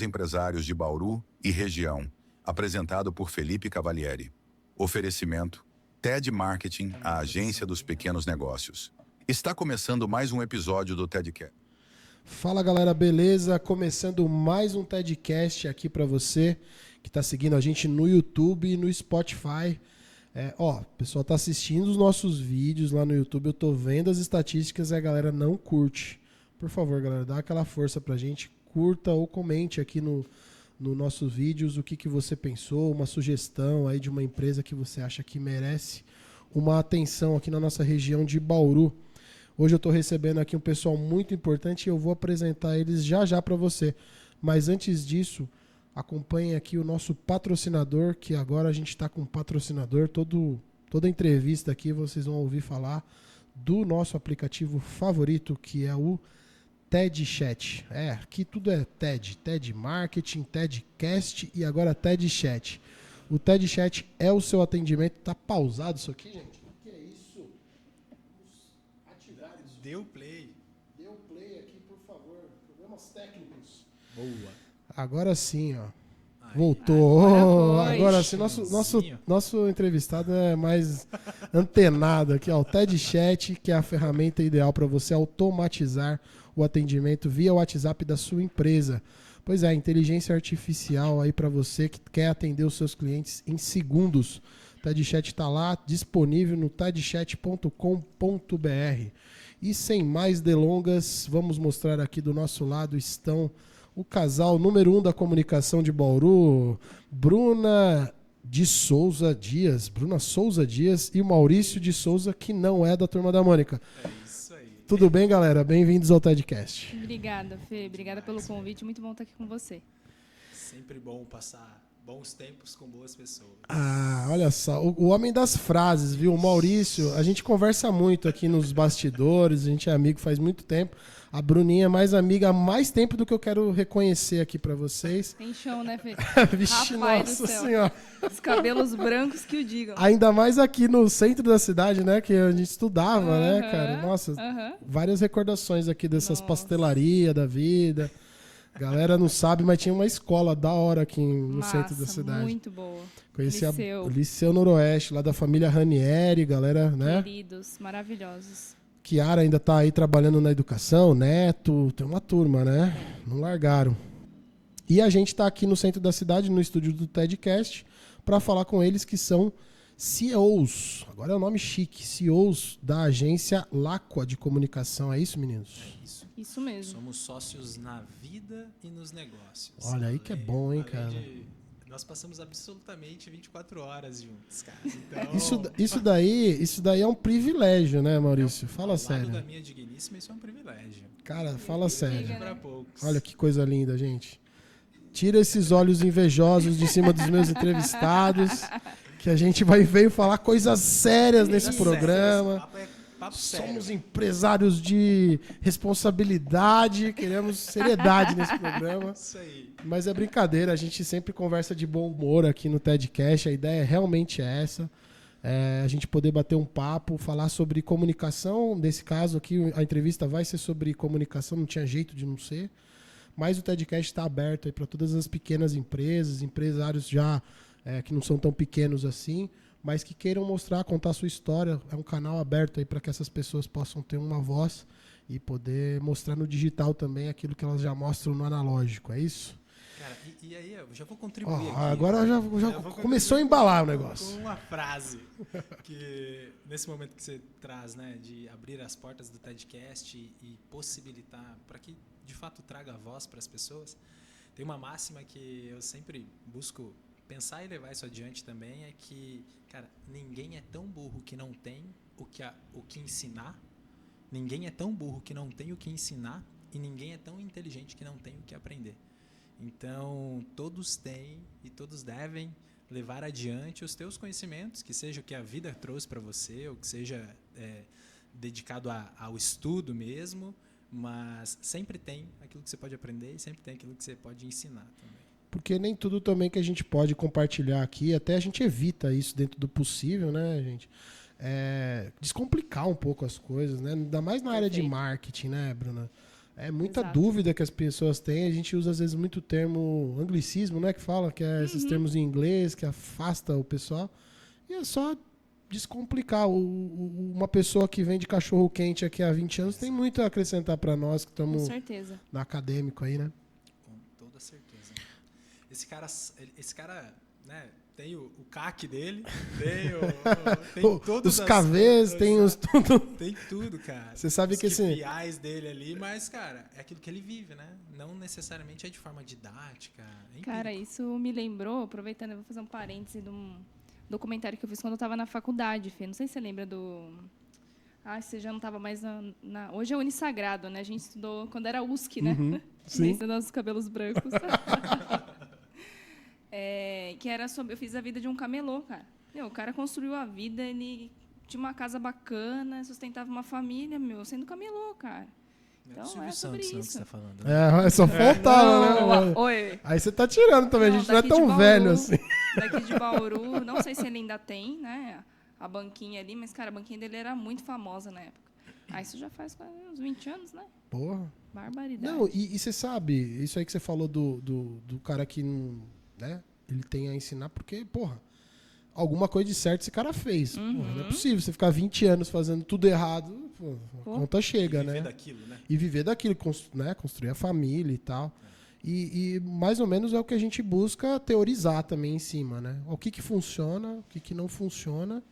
Empresários de Bauru e região, apresentado por Felipe Cavalieri. Oferecimento: TED Marketing, a agência dos pequenos negócios. Está começando mais um episódio do TEDcast. Fala galera, beleza? Começando mais um TEDcast aqui para você que está seguindo a gente no YouTube e no Spotify. O pessoal tá assistindo os nossos vídeos lá no YouTube, eu tô vendo as estatísticas e a galera não curte. Por favor, galera, dá aquela força pra gente, curta ou comente aqui no nossos vídeos o que você pensou, uma sugestão aí de uma empresa que você acha que merece uma atenção aqui na nossa região de Bauru. Hoje eu estou recebendo aqui um pessoal muito importante e eu vou apresentar eles já para você. Mas antes disso, acompanhem aqui o nosso patrocinador, que agora a gente está com um patrocinador. Toda entrevista aqui vocês vão ouvir falar do nosso aplicativo favorito, que é o TED Chat. Aqui tudo é TED. TED Marketing, TEDcast e agora TED Chat. O TED Chat é o seu atendimento. Tá pausado isso aqui, gente? O que é isso? Deu play. Dê um play aqui, por favor. Problemas técnicos. Boa. Agora sim, ó. Aí. Voltou. Agora sim. Chãozinho. Nosso entrevistado é mais antenado aqui, ó. O TED Chat, que é a ferramenta ideal para você automatizar o atendimento via WhatsApp da sua empresa. Pois é, inteligência artificial aí para você que quer atender os seus clientes em segundos. O TED Chat está lá, disponível no tedchat.com.br. E sem mais delongas, vamos mostrar aqui do nosso lado estão o casal número 1 da comunicação de Bauru, Bruna Souza Dias e o Maurício de Souza, que não é da Turma da Mônica. É isso aí. Tudo bem, galera? Bem-vindos ao TEDcast. Obrigada, Fê. Obrigada pelo convite. Muito bom estar aqui com você. Sempre bom passar bons tempos com boas pessoas. Olha só, o homem das frases, viu? O Maurício, a gente conversa muito aqui nos bastidores, a gente é amigo faz muito tempo. A Bruninha é mais amiga há mais tempo do que eu quero reconhecer aqui pra vocês. Tem chão, né, Fê? Vixe, Rapaz nossa do céu. senhora. Os cabelos brancos que o digam. Ainda mais aqui no centro da cidade, né? Que a gente estudava, né, cara? Nossa, várias recordações aqui dessas pastelarias da vida. Galera não sabe, mas tinha uma escola da hora aqui no centro da cidade. Muito boa. Conheci Liceu. o Liceu Noroeste, lá da família Ranieri, galera, né? Queridos, maravilhosos. Kiara ainda tá aí trabalhando na educação, Neto, tem uma turma, né? Não largaram. E a gente tá aqui no centro da cidade, no estúdio do TEDcast, para falar com eles que são CEOs, agora é o nome chique, CEOs da agência Laqua de comunicação. É isso, meninos? É isso. Isso mesmo. Somos sócios na vida e nos negócios. Olha aí que é bom, hein, cara? Nós passamos absolutamente 24 horas juntos, cara. Então, Isso daí é um privilégio, né, Maurício? Fala sério. Ao lado da minha digníssima, isso é um privilégio. Cara, fala sério. Para poucos. Olha que coisa linda, gente. Tira esses olhos invejosos de cima dos meus entrevistados, que a gente veio falar coisas sérias nesse programa. Papo sério. Somos empresários de responsabilidade, queremos seriedade nesse programa. Isso aí. Mas é brincadeira, a gente sempre conversa de bom humor aqui no TEDcast, a ideia realmente é essa. A gente poder bater um papo, falar sobre comunicação. Nesse caso aqui, a entrevista vai ser sobre comunicação, não tinha jeito de não ser. Mas o TEDcast está aberto para todas as pequenas empresas, empresários já que não são tão pequenos assim, mas que queiram mostrar, contar a sua história. É um canal aberto aí para que essas pessoas possam ter uma voz e poder mostrar no digital também aquilo que elas já mostram no analógico. É isso? Cara, e aí eu já vou contribuir aqui. Agora já começou a embalar o negócio. Com uma frase que nesse momento que você traz, né, de abrir as portas do TEDcast e possibilitar para que de fato traga voz para as pessoas, tem uma máxima que eu sempre busco pensar e levar isso adiante também, é que, cara, ninguém é tão burro que não tem o que ensinar, ninguém é tão burro que não tem o que ensinar e ninguém é tão inteligente que não tem o que aprender. Então, todos têm e todos devem levar adiante os teus conhecimentos, que seja o que a vida trouxe para você, ou que seja dedicado ao estudo mesmo, mas sempre tem aquilo que você pode aprender e sempre tem aquilo que você pode ensinar também. Porque nem tudo também que a gente pode compartilhar aqui, até a gente evita isso dentro do possível, né, gente? Descomplicar um pouco as coisas, né? Ainda mais na área de marketing, né, Bruna? É muita Exato. dúvida que as pessoas têm. A gente usa, às vezes, muito termo anglicismo, né? Que fala, que é esses termos em inglês, que afasta o pessoal. E é só descomplicar. Uma pessoa que vende cachorro-quente aqui há 20 anos tem muito a acrescentar para nós que Com estamos certeza. no acadêmico aí, né? Com toda certeza. Esse cara, né, tem o CAC dele, tem todas Os KVs, tem os tudo. Tem tudo, cara. Você sabe os que esse- KPIs dele ali, mas, cara, é aquilo que ele vive, né? Não necessariamente é de forma didática. É Cara, empírico. isso me lembrou, aproveitando, eu vou fazer um parêntese de um documentário que eu fiz quando eu estava na faculdade, Fê. Não sei se você lembra do... Ah, você já não estava mais na... Hoje é Unisagrado, né? A gente estudou quando era USC, né? sim. Ciência dos cabelos brancos. Que era sobre... Eu fiz a vida de um camelô, cara. Meu, o cara construiu a vida, ele tinha uma casa bacana, sustentava uma família, meu, sendo camelô, cara. Não é Então, do Silvio é sobre Santos, não, que isso. você tá falando. Né? É, só faltava, né? Não, oi. Aí você tá tirando também, a gente não é daqui de tão Bauru, velho assim. Daqui de Bauru, não sei se ele ainda tem, né, a banquinha ali, mas, cara, a banquinha dele era muito famosa na época. Ah, isso já faz quase uns 20 anos, né? Porra. Barbaridade. Não, e você sabe, isso aí que você falou do cara que não, né, ele tem a ensinar, porque, porra, alguma coisa de certo esse cara fez. Porra, não é possível você ficar 20 anos fazendo tudo errado, pô, a conta chega, Viver né? daquilo, né? E viver daquilo, né, construir a família e tal. E mais ou menos é o que a gente busca teorizar também em cima, né? O que funciona, o que não funciona.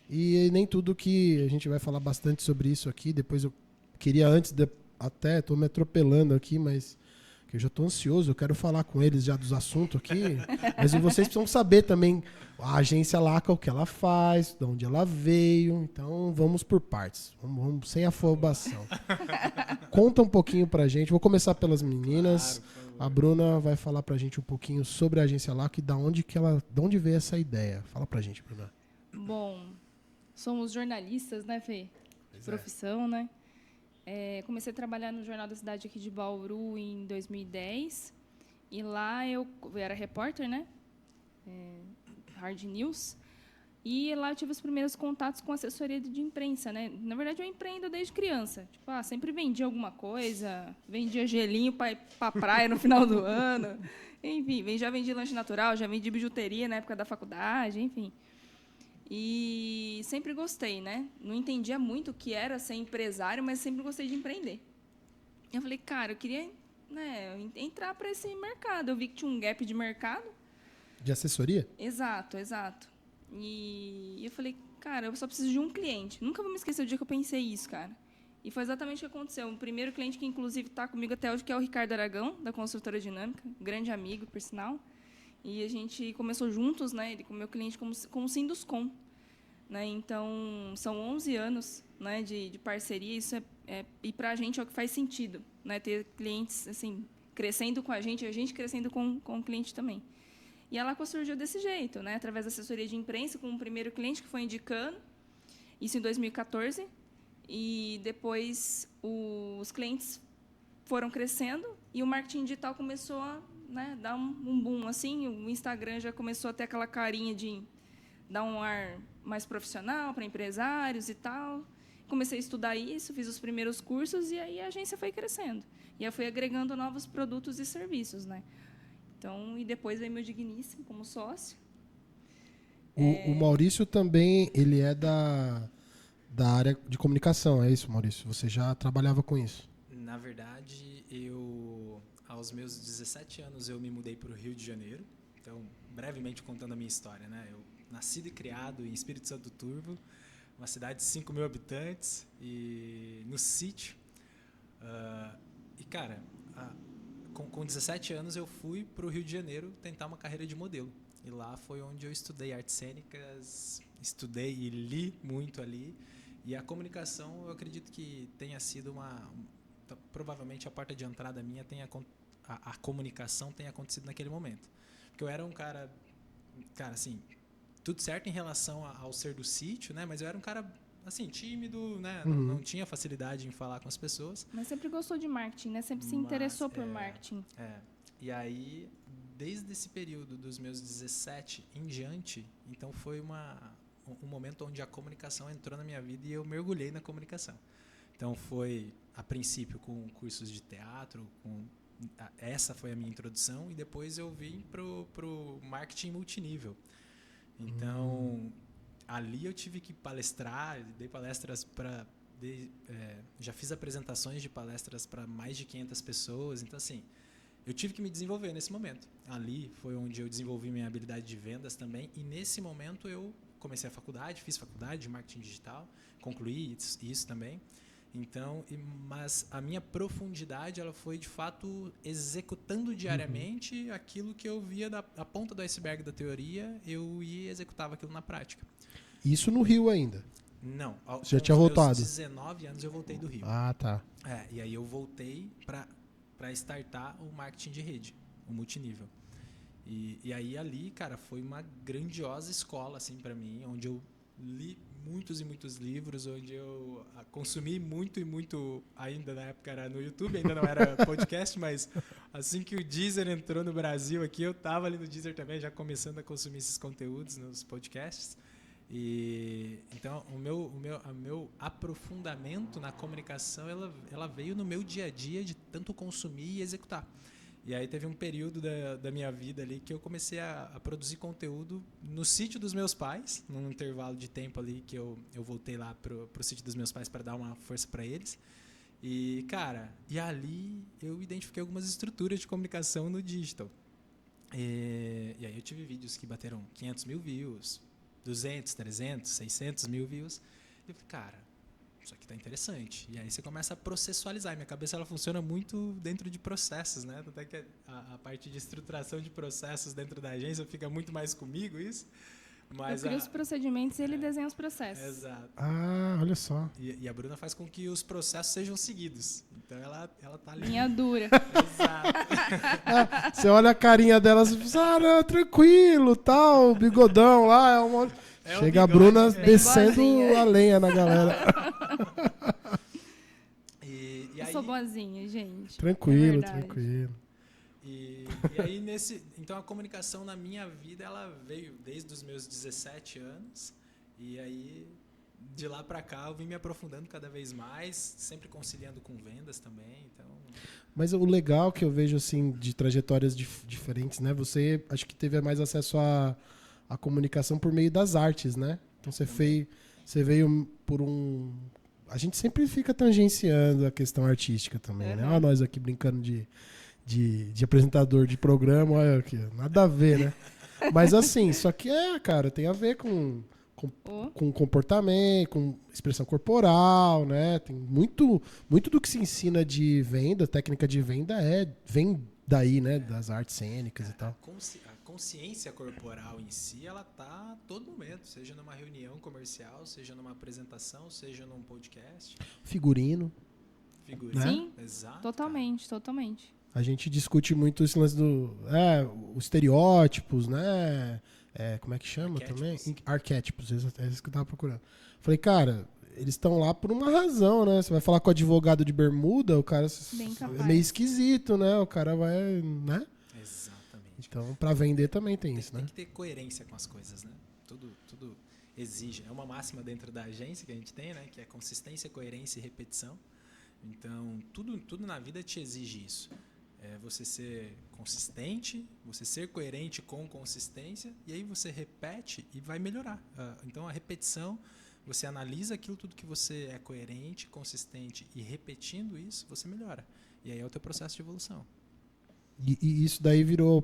E nem tudo que a gente vai falar bastante sobre isso aqui. Depois eu queria até, tô me atropelando aqui, mas que eu já tô ansioso, eu quero falar com eles já dos assuntos aqui. Mas vocês precisam saber também a agência Laca, o que ela faz, de onde ela veio. Então vamos por partes, vamos sem afobação. Conta um pouquinho pra gente. Vou começar pelas meninas. Claro, por favor. A Bruna vai falar pra gente um pouquinho sobre a agência Laca e da onde veio essa ideia. Fala pra gente, Bruna. Bom, somos jornalistas, né, Fê? De profissão, né? Comecei a trabalhar no Jornal da Cidade aqui de Bauru em 2010. E lá eu era repórter, né? Hard News. E lá eu tive os primeiros contatos com assessoria de imprensa, né? Na verdade, eu empreendo desde criança. Tipo, sempre vendia alguma coisa, vendia gelinho para praia no final do ano. Enfim, já vendi lanche natural, já vendi bijuteria na época da faculdade, enfim. E sempre gostei, né? Não entendia muito o que era ser empresário, mas sempre gostei de empreender. Eu falei, cara, eu queria, né, entrar para esse mercado. Eu vi que tinha um gap de mercado. De assessoria? Exato. E eu falei, cara, eu só preciso de um cliente. Nunca vou me esquecer o dia que eu pensei isso, cara. E foi exatamente o que aconteceu. O primeiro cliente que, inclusive, está comigo até hoje, que é o Ricardo Aragão, da Construtora Dinâmica, grande amigo, por sinal. E a gente começou juntos, né? Ele como meu cliente com o Sinduscom. Né? Então, são 11 anos, né, de parceria. Isso e para a gente é o que faz sentido, né? Ter clientes assim, crescendo com a gente crescendo com o cliente também. E a Laco surgiu desse jeito, né? Através da assessoria de imprensa, com o primeiro cliente que foi indicando, isso em 2014. E depois os clientes foram crescendo e o marketing digital começou a, né, dar um boom. Assim, o Instagram já começou a ter aquela carinha de dar um ar mais profissional para empresários e tal. Comecei a estudar isso, fiz os primeiros cursos e aí a agência foi crescendo. E eu fui agregando novos produtos e serviços, né? Então, e depois veio meu digníssimo como sócio. O Maurício também, ele é da área de comunicação, é isso, Maurício? Você já trabalhava com isso? Na verdade, aos meus 17 anos, eu me mudei para o Rio de Janeiro. Então, brevemente contando a minha história, né? Eu nascido e criado em Espírito Santo do Turvo, uma cidade de 5 mil habitantes, e no sítio. E, cara, com 17 anos eu fui para o Rio de Janeiro tentar uma carreira de modelo. E lá foi onde eu estudei artes cênicas, estudei e li muito ali. E a comunicação, eu acredito que tenha sido provavelmente a porta de entrada minha a comunicação tenha acontecido naquele momento. Porque eu era um cara assim, tudo certo em relação ao ser do sítio, né? Mas eu era um cara assim, tímido, né? Não tinha facilidade em falar com as pessoas. Mas sempre gostou de marketing, né? Sempre se interessou por marketing. E aí, desde esse período dos meus 17 em diante, então foi um momento onde a comunicação entrou na minha vida e eu mergulhei na comunicação. Então foi, a princípio, com cursos de teatro, essa foi a minha introdução, e depois eu vim pro marketing multinível. Então, ali eu tive que palestrar, dei palestras já fiz apresentações de palestras para mais de 500 pessoas. Então, assim, eu tive que me desenvolver nesse momento. Ali foi onde eu desenvolvi minha habilidade de vendas também, e nesse momento eu comecei a faculdade, fiz faculdade de marketing digital, concluí isso também. Então, mas a minha profundidade, ela foi de fato executando diariamente aquilo que eu via a ponta do iceberg da teoria, eu ia e executava aquilo na prática. Isso no Rio ainda? Não. Você já tinha voltado? Aos 19 anos eu voltei do Rio. Ah, tá. E aí eu voltei para startar o marketing de rede, o multinível. E aí ali, cara, foi uma grandiosa escola assim para mim, onde eu li muitos e muitos livros, onde eu consumi muito e muito, ainda na época era no YouTube, ainda não era podcast, mas assim que o Deezer entrou no Brasil aqui, eu estava ali no Deezer também, já começando a consumir esses conteúdos nos podcasts. E então o meu aprofundamento na comunicação, ela veio no meu dia a dia de tanto consumir e executar. E aí teve um período da minha vida ali que eu comecei a produzir conteúdo no sítio dos meus pais, num intervalo de tempo ali que eu voltei lá pro sítio dos meus pais para dar uma força para eles. E, cara, ali eu identifiquei algumas estruturas de comunicação no digital. E aí eu tive vídeos que bateram 500 mil views, 200, 300, 600 mil views. E eu falei, cara, isso aqui tá interessante. E aí você começa a processualizar. E minha cabeça ela funciona muito dentro de processos, né? Até que a parte de estruturação de processos dentro da agência fica muito mais comigo, isso. Mas eu crio os procedimentos e ele desenha os processos. Exato. Ah, olha só. E a Bruna faz com que os processos sejam seguidos. Então ela tá ali. Linha dura. Exato. Você olha a carinha dela e fala, não, tranquilo, tal, bigodão lá. Chega a Bruna descendo boazinha. a lenha na galera. Eu sou boazinha, gente. Tranquilo, É tranquilo. E aí, então a comunicação na minha vida, ela veio desde os meus 17 anos. E aí, de lá para cá, eu vim me aprofundando cada vez mais, sempre conciliando com vendas também. Então... Mas o legal que eu vejo, assim, de trajetórias diferentes, né? Você, acho que teve mais acesso à comunicação por meio das artes, né? Então você veio por um... A gente sempre fica tangenciando a questão artística também, né? Olha nós aqui brincando de apresentador de programa, olha aqui, nada a ver, né? Mas assim, só que cara, tem a ver com comportamento, com expressão corporal, né? Tem muito do que se ensina de venda, técnica de venda vem daí, né? Das artes cênicas e tal. A consciência corporal em si, ela tá a todo momento, seja numa reunião comercial, seja numa apresentação, seja num podcast. Figurino. Né? Sim, exato, totalmente, cara. Totalmente. A gente discute muito esse lance os estereótipos, né? Como é que chama também? Arquétipos, é isso que eu tava procurando. Falei, cara, eles estão lá por uma razão, né? Você vai falar com o advogado de bermuda, o cara é meio esquisito, né? O cara vai, né? Exatamente. Então, para vender também tem isso, né? Tem que ter coerência com as coisas, né? Tudo exige. É uma máxima dentro da agência que a gente tem, né? Que é consistência, coerência e repetição. Então, tudo na vida te exige isso. Você ser consistente, você ser coerente com consistência, e aí você repete e vai melhorar. Então, a repetição, você analisa aquilo tudo que você é coerente, consistente, e repetindo isso, você melhora. E aí é o teu processo de evolução. E isso daí virou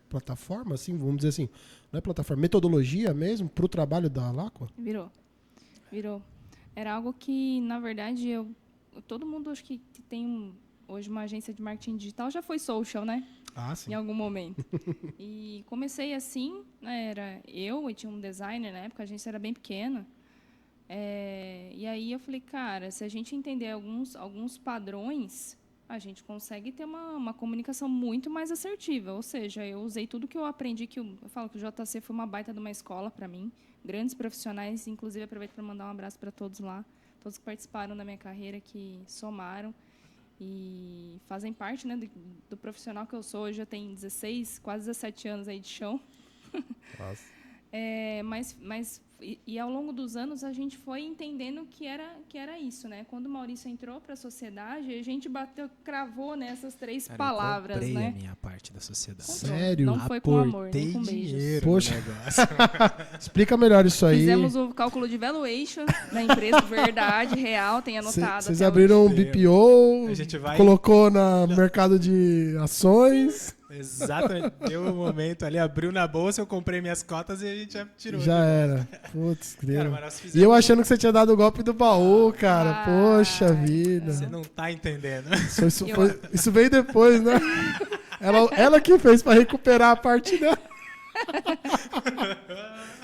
plataforma, assim, vamos dizer assim, não é plataforma, metodologia mesmo para o trabalho da Alacqua? Virou. Era algo que, na verdade, todo mundo acho que tem hoje uma agência de marketing digital já foi social, né? Ah, sim. Em algum momento. E comecei assim, né? Era eu e tinha um designer na época, a agência era bem pequena. E aí eu falei, cara, se a gente entender alguns padrões, a gente consegue ter uma comunicação muito mais assertiva. Ou seja, eu usei tudo que eu aprendi, eu falo que o JC foi uma baita de uma escola para mim, grandes profissionais, inclusive aproveito para mandar um abraço para todos lá, todos que participaram da minha carreira, que somaram e fazem parte, né, do profissional que eu sou. Hoje eu tenho 16, quase 17 anos aí de chão. Nossa. E ao longo dos anos a gente foi entendendo que era isso, né? Quando o Maurício entrou para a sociedade, a gente cravou nessas 3 Cara, palavras, eu comprei né? a minha parte da sociedade. Sério? Não foi com amor, nem com beijos. dinheiro Poxa. no negócio. Explica melhor isso aí. Fizemos o cálculo de valuation da empresa, verdade, real, tem anotado. Vocês até abriram um hoje. BPO, A gente vai- colocou no mercado de ações, Exatamente. Deu um momento ali, abriu na bolsa, eu comprei minhas cotas e a gente já tirou. já era. Putz, Cara, grilo. mas nós E fizemos eu achando que você tinha dado o golpe do baú, cara. Poxa vida. Você não tá entendendo. Isso veio depois, né? Ela que fez pra recuperar a parte dela.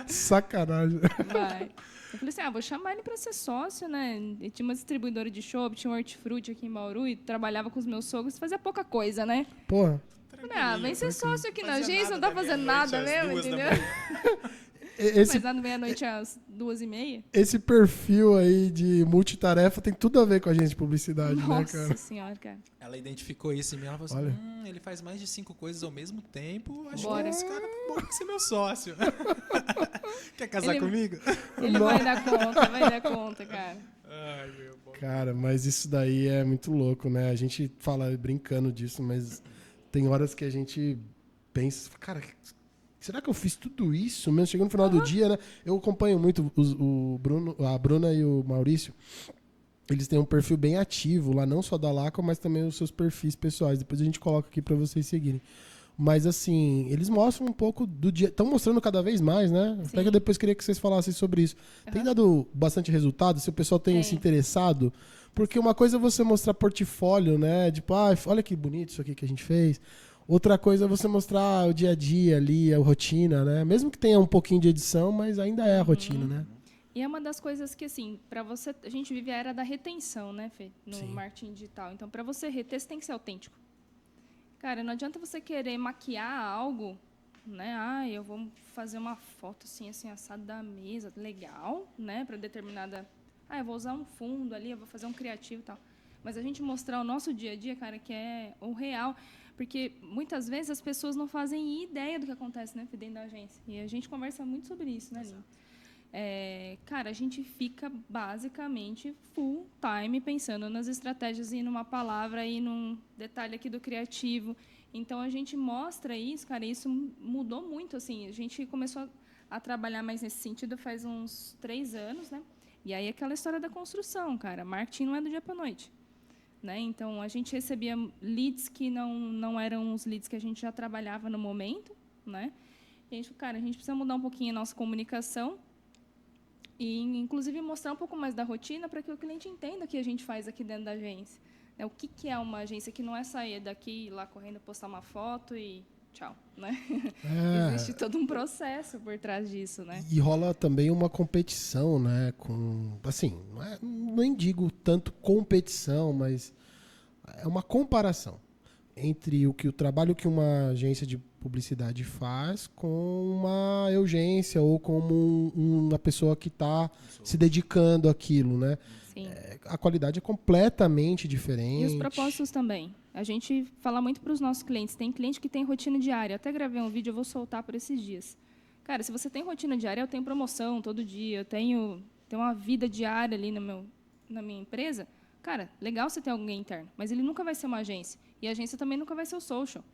Sacanagem. Vai. Eu falei assim, vou chamar ele para ser sócio, né? E tinha uma distribuidora de chopp, tinha um hortifruti aqui em Bauru e trabalhava com os meus sogros, fazia pouca coisa, né? Porra. Falei, vem ser sócio aqui na Fazia agência, não nada tá da fazendo meia-noite nada às mesmo, 2 da entendeu? manhã. Esse, Mas lá no meia-noite às 2h30. esse perfil aí de multitarefa tem tudo a ver com a gente de publicidade, né, Nossa cara? senhora, cara. Ela identificou isso em mim, ela falou assim, Olha. ele faz mais de 5 coisas ao mesmo tempo, acho Bora. que esse cara pode ser meu sócio. Quer casar Ele- comigo? Ele vai dar conta, cara. Ai, meu bom. Cara, mas isso daí é muito louco, né? A gente fala brincando disso, mas tem horas que a gente pensa, cara, será que eu fiz tudo isso mesmo? Chegou no final do dia, né? Eu acompanho muito o Bruno, a Bruna e o Maurício. Eles têm um perfil bem ativo lá, não só da Laco, mas também os seus perfis pessoais. Depois a gente coloca aqui pra vocês seguirem. Mas assim, eles mostram um pouco do dia. Estão mostrando cada vez mais, né? Sim. Até que depois queria que vocês falassem sobre isso. Tem dado bastante resultado? Se o pessoal tem se interessado? Porque uma coisa é você mostrar portfólio, né? Tipo, olha que bonito isso aqui que a gente fez. Outra coisa é você mostrar o dia a dia ali, a rotina, né? Mesmo que tenha um pouquinho de edição, mas ainda é a rotina, né? E é uma das coisas que, assim, para você... A gente vive a era da retenção, né, Fê? No Sim. marketing digital. Então, para você reter, você tem que ser autêntico. Cara, não adianta você querer maquiar algo, né? Eu vou fazer uma foto assim, assado da mesa. Legal, né? Para determinada... eu vou usar um fundo ali, eu vou fazer um criativo e tal. Mas a gente mostrar o nosso dia a dia, cara, que é o real... Porque muitas vezes as pessoas não fazem ideia do que acontece, né, dentro da agência. E a gente conversa muito sobre isso, né, Lino? Cara, a gente fica basicamente full time pensando nas estratégias e numa palavra e num detalhe aqui do criativo. Então a gente mostra isso, cara, e isso mudou muito, assim. A gente começou a trabalhar mais nesse sentido faz uns 3 anos, né? E aí aquela história da construção, cara. Marketing não é do dia para a noite. Né? Então, a gente recebia leads que não eram os leads que a gente já trabalhava no momento. Né? E a gente falou, cara, a gente precisa mudar um pouquinho a nossa comunicação e, inclusive, mostrar um pouco mais da rotina para que o cliente entenda o que a gente faz aqui dentro da agência. O que é uma agência que não é sair daqui, ir lá correndo, postar uma foto e tchau. Né? Existe todo um processo por trás disso. Né? E rola também uma competição, né? Assim, nem digo tanto competição, mas é uma comparação entre o trabalho que uma agência de publicidade faz com uma urgência ou como uma pessoa que está se dedicando àquilo, né? Sim. A qualidade é completamente diferente. E os propósitos também. A gente fala muito para os nossos clientes. Tem cliente que tem rotina diária. Eu até gravei um vídeo, eu vou soltar por esses dias. Cara, se você tem rotina diária, eu tenho promoção todo dia, eu tenho uma vida diária ali na minha empresa. Cara, legal você ter alguém interno, mas ele nunca vai ser uma agência. E a agência também nunca vai ser o social.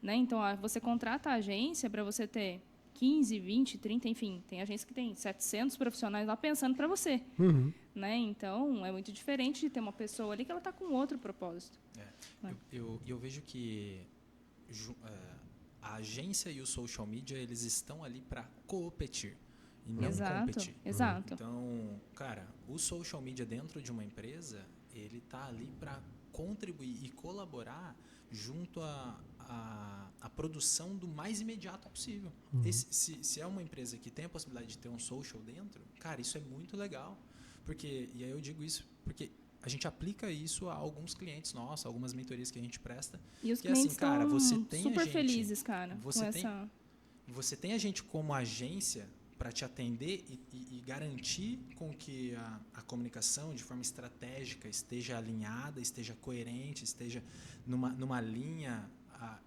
Né? Então, você contrata a agência para você ter 15, 20, 30, enfim. Tem agência que tem 700 profissionais lá pensando para você. Uhum. Né? Então, é muito diferente de ter uma pessoa ali que ela está com outro propósito. Eu vejo que a agência e o social media, eles estão ali para competir e não competir. Exato. Então, cara, o social media dentro de uma empresa, ele está ali para contribuir e colaborar junto à produção do mais imediato possível. Uhum. Se é uma empresa que tem a possibilidade de ter um social dentro, cara, isso é muito legal. E aí eu digo isso porque a gente aplica isso a alguns clientes nossos, algumas mentorias que a gente presta. E os que clientes assim, cara, você tem super a gente, felizes, cara. Você tem a gente como agência para te atender e garantir com que a comunicação de forma estratégica esteja alinhada, esteja coerente, esteja numa linha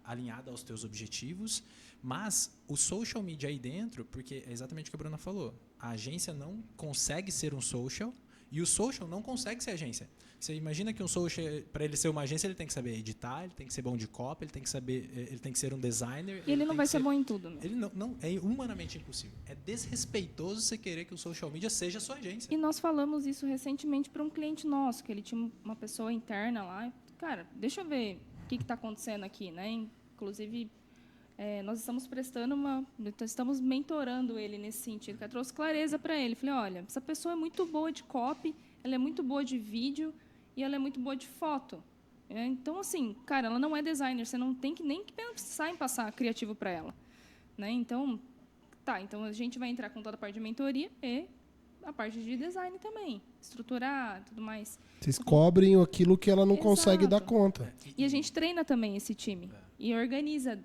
alinhada aos teus objetivos, mas o social media aí dentro, porque é exatamente o que a Bruna falou, a agência não consegue ser um social e o social não consegue ser agência. Você imagina que um social, para ele ser uma agência, ele tem que saber editar, ele tem que ser bom de copy, ele tem que ser um designer. E ele não vai ser bom em tudo. Ele não é humanamente impossível. É desrespeitoso você querer que o social media seja a sua agência. E nós falamos isso recentemente para um cliente nosso, que ele tinha uma pessoa interna lá. Cara, deixa eu ver o que está acontecendo aqui, né? Inclusive, nós estamos mentorando ele nesse sentido. Que eu trouxe clareza para ele. Falei, olha, essa pessoa é muito boa de copy, ela é muito boa de vídeo e ela é muito boa de foto. Então, assim, cara, ela não é designer, você não tem que nem pensar em passar criativo para ela, né? Então, então a gente vai entrar com toda a parte de mentoria e a parte de design também, estruturar, tudo mais. Vocês cobrem aquilo que ela não Exato. consegue dar conta. E a gente treina também esse time e organiza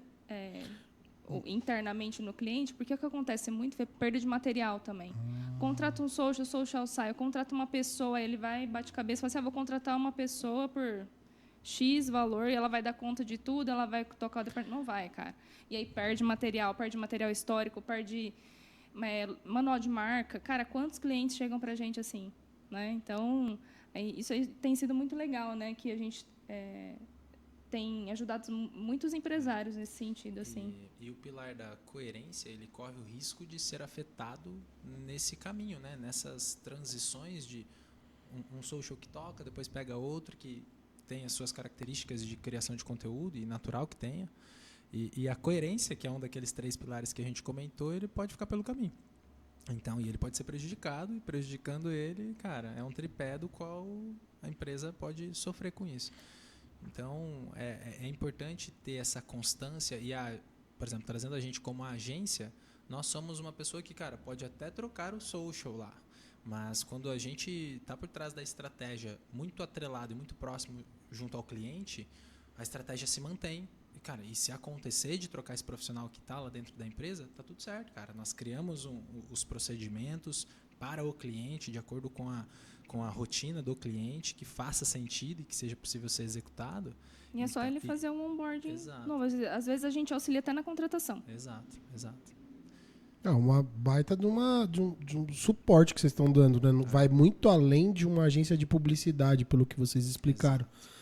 internamente no cliente, porque o que acontece muito é perda de material também. Contrata um social sai, contrata uma pessoa, ele vai, bate cabeça, fala assim, vou contratar uma pessoa por X valor, e ela vai dar conta de tudo, ela vai tocar o departamento. Não vai, cara. E aí perde material histórico, perde manual de marca. Cara, quantos clientes chegam para a gente assim? Né? Então, isso aí tem sido muito legal, né? Que a gente tem ajudado muitos empresários nesse sentido. Assim. E o pilar da coerência, ele corre o risco de ser afetado nesse caminho, né? Nessas transições de um social que toca, depois pega outro que tem as suas características de criação de conteúdo, e natural que tenha. E a coerência, que é um daqueles 3 pilares que a gente comentou, ele pode ficar pelo caminho. Então, e ele pode ser prejudicado, e prejudicando ele, cara, é um tripé do qual a empresa pode sofrer com isso. Então, é importante ter essa constância e, por exemplo, trazendo a gente como agência, nós somos uma pessoa que, cara, pode até trocar o social lá, mas quando a gente está por trás da estratégia muito atrelado e muito próximo junto ao cliente, a estratégia se mantém. E, cara, e se acontecer de trocar esse profissional que está lá dentro da empresa, tá tudo certo, cara. Nós criamos os procedimentos para o cliente, de acordo com a rotina do cliente, que faça sentido e que seja possível ser executado. E é só ele fazer um onboarding Exato. novo. Às vezes a gente auxilia até na contratação. Exato. É uma baita de um suporte que vocês estão dando, né? Vai muito além de uma agência de publicidade, pelo que vocês explicaram. Exato.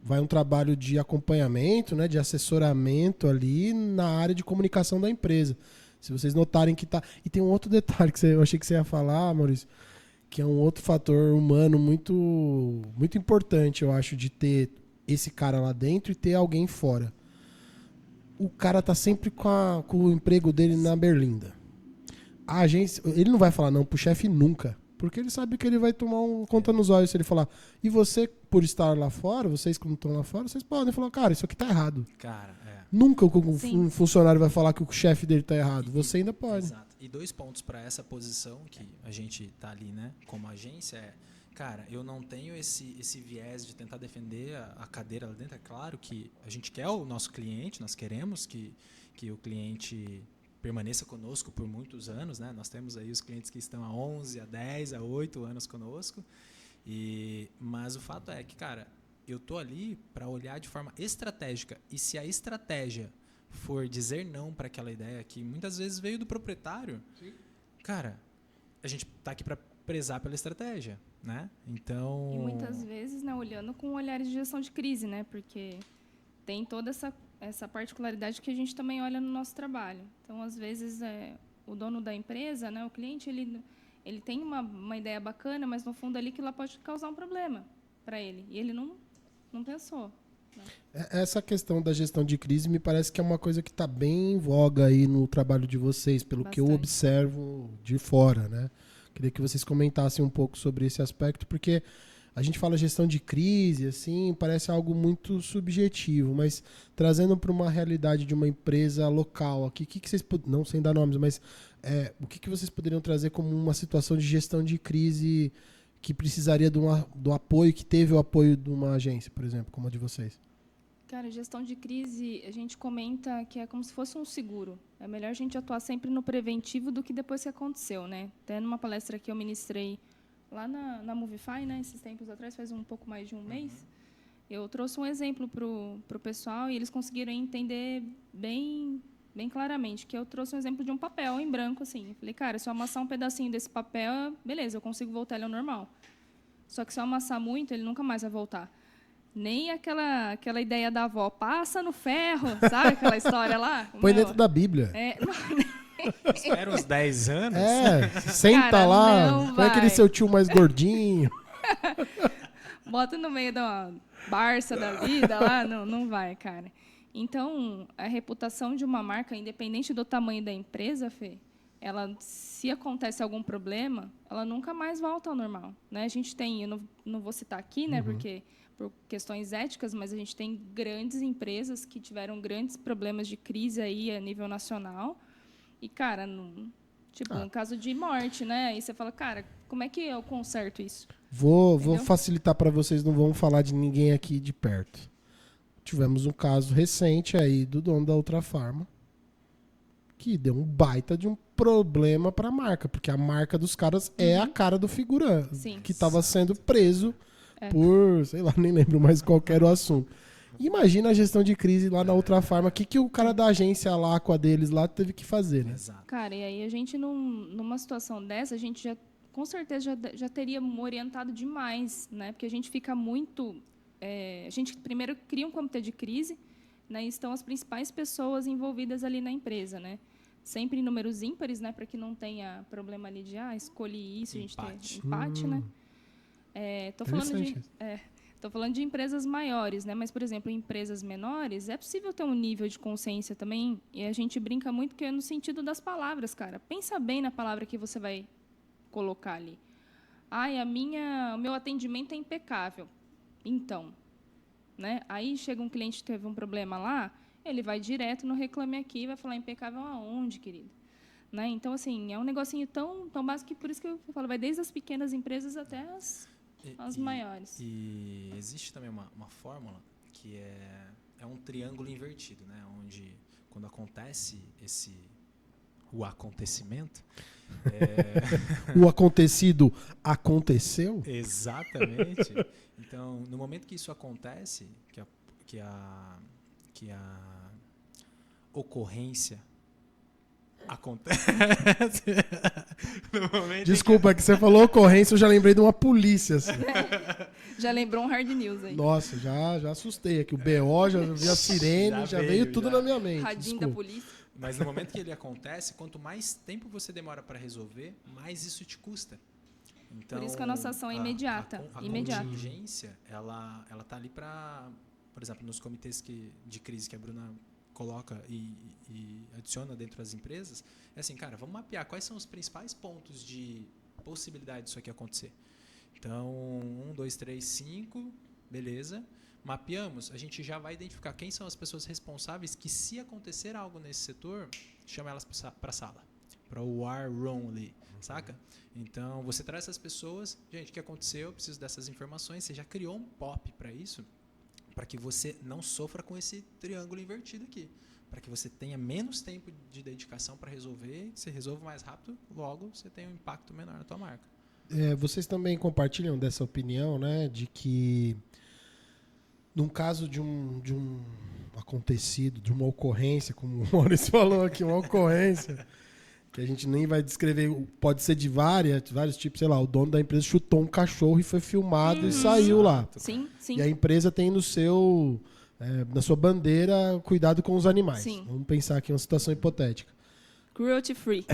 Vai um trabalho de acompanhamento, né? De assessoramento ali na área de comunicação da empresa. Se vocês notarem que tá... E tem um outro detalhe que eu achei que você ia falar, Maurício, que é um outro fator humano muito, muito importante, eu acho, de ter esse cara lá dentro e ter alguém fora. O cara tá sempre com o emprego dele na berlinda. A agência, ele não vai falar não pro chefe nunca, porque ele sabe que ele vai tomar conta nos olhos se ele falar. E você, por estar lá fora, vocês como estão lá fora, vocês podem falar, cara, isso aqui tá errado. Cara, Nunca um funcionário vai falar que o chefe dele tá errado. Você ainda pode. Exato. E 2 pontos para essa posição que a gente tá ali, né, como agência cara, eu não tenho esse viés de tentar defender a cadeira lá dentro. É claro que a gente quer o nosso cliente, nós queremos que o cliente permaneça conosco por muitos anos, né? Nós temos aí os clientes que estão há 11, há 10, há 8 anos conosco. Mas o fato é que, cara, eu tô ali para olhar de forma estratégica. E se a estratégia for dizer não para aquela ideia que muitas vezes veio do proprietário, sim, cara, a gente tá aqui para prezar pela estratégia, né? Então... E muitas vezes, né, olhando com olhares de gestão de crise, né? Porque tem toda essa particularidade que a gente também olha no nosso trabalho. Então, às vezes, o dono da empresa, né, o cliente, ele tem uma ideia bacana, mas no fundo ali que lá pode causar um problema para ele. E ele não pensou. Né? Essa questão da gestão de crise me parece que é uma coisa que está bem em voga aí no trabalho de vocês, pelo que eu observo de fora, né? Queria que vocês comentassem um pouco sobre esse aspecto, porque a gente fala gestão de crise, assim, parece algo muito subjetivo, mas trazendo para uma realidade de uma empresa local aqui, o que vocês, não sem dar nomes, mas o que vocês poderiam trazer como uma situação de gestão de crise que precisaria do apoio, que teve o apoio de uma agência, por exemplo, como a de vocês? Cara, gestão de crise, a gente comenta que é como se fosse um seguro. É melhor a gente atuar sempre no preventivo do que depois que aconteceu, né? Até numa palestra que eu ministrei lá na Movify, né, esses tempos atrás, faz um pouco mais de um mês, eu trouxe um exemplo para o pessoal e eles conseguiram entender bem claramente, que eu trouxe um exemplo de um papel em branco, assim. Eu falei, cara, se eu amassar um pedacinho desse papel, beleza, eu consigo voltar ele ao normal. Só que se eu amassar muito, ele nunca mais vai voltar. Nem aquela ideia da avó, passa no ferro, sabe aquela história lá? Põe dentro da Bíblia. Espera uns 10 anos. Senta Cara, lá, não põe aquele vai. seu tio mais gordinho. Bota no meio da Barça da vida lá, não vai, cara. Então, a reputação de uma marca, independente do tamanho da empresa, Fê, ela, se acontece algum problema, ela nunca mais volta ao normal, né? A gente tem, eu não vou citar aqui, né, porque por questões éticas, mas a gente tem grandes empresas que tiveram grandes problemas de crise aí a nível nacional. E, cara, um caso de morte, né? Aí você fala, cara, como é que eu conserto isso? Vou facilitar para vocês, não vamos falar de ninguém aqui de perto. Tivemos um caso recente aí do dono da Ultrafarma, que deu um baita de um problema para a marca, porque a marca dos caras é a cara do figurante, Sim. que estava sendo preso por, sei lá, nem lembro mais qual que era o assunto. Imagina a gestão de crise lá na Ultrafarma, o que o cara da agência lá, com a deles lá, teve que fazer, né? Exato. Cara, e aí a gente, numa situação dessa, a gente já, com certeza, já teria orientado demais, né? Porque a gente fica muito... a gente primeiro cria um comitê de crise, né? E estão as principais pessoas envolvidas ali na empresa, né? Sempre em números ímpares, né? Para que não tenha problema ali de, escolhi isso, a gente tem empate, né? Estou falando de empresas maiores, né? Mas, por exemplo, em empresas menores, é possível ter um nível de consciência também, e a gente brinca muito que é no sentido das palavras, cara. Pensa bem na palavra que você vai colocar ali. O meu atendimento é impecável. Então, né? Aí chega um cliente que teve um problema lá, ele vai direto no Reclame Aqui e vai falar impecável aonde, querido? Né? Então, assim, é um negocinho tão básico que por isso que eu falo, vai desde as pequenas empresas até as maiores. E existe também uma fórmula que é um triângulo invertido, né? Onde, quando acontece o acontecimento... O acontecido aconteceu? Exatamente. Então, no momento que isso acontece, que a ocorrência acontece... Desculpa, que você falou ocorrência, eu já lembrei de uma polícia. Assim. Já lembrou um hard news aí. Nossa, já assustei aqui. O BO, já vi a sirene, já veio tudo na minha mente. Radinho da polícia. Mas no momento que ele acontece, quanto mais tempo você demora para resolver, mais isso te custa. Então, por isso que a nossa ação é imediata. A contingência, ela tá ali para, por exemplo, nos comitês de crise que a Bruna coloca e adiciona dentro das empresas, é assim, cara, vamos mapear quais são os principais pontos de possibilidade disso aqui acontecer. Então, 1, 2, 3, 5, beleza. Mapeamos, a gente já vai identificar quem são as pessoas responsáveis que, se acontecer algo nesse setor, chama elas para a sala, para o war room ali, saca? Então, você traz essas pessoas, gente, o que aconteceu, eu preciso dessas informações, você já criou um POP para isso, para que você não sofra com esse triângulo invertido aqui, para que você tenha menos tempo de dedicação para resolver, você resolve mais rápido, logo você tem um impacto menor na tua marca. Vocês também compartilham dessa opinião, né, de que num caso de um acontecido, de uma ocorrência, como o Maurício falou aqui, uma ocorrência, que a gente nem vai descrever, pode ser de vários tipos, sei lá, o dono da empresa chutou um cachorro e foi filmado e saiu lá. Sim. E a empresa tem na sua bandeira, cuidado com os animais. Sim. Vamos pensar aqui uma situação hipotética. Cruelty free.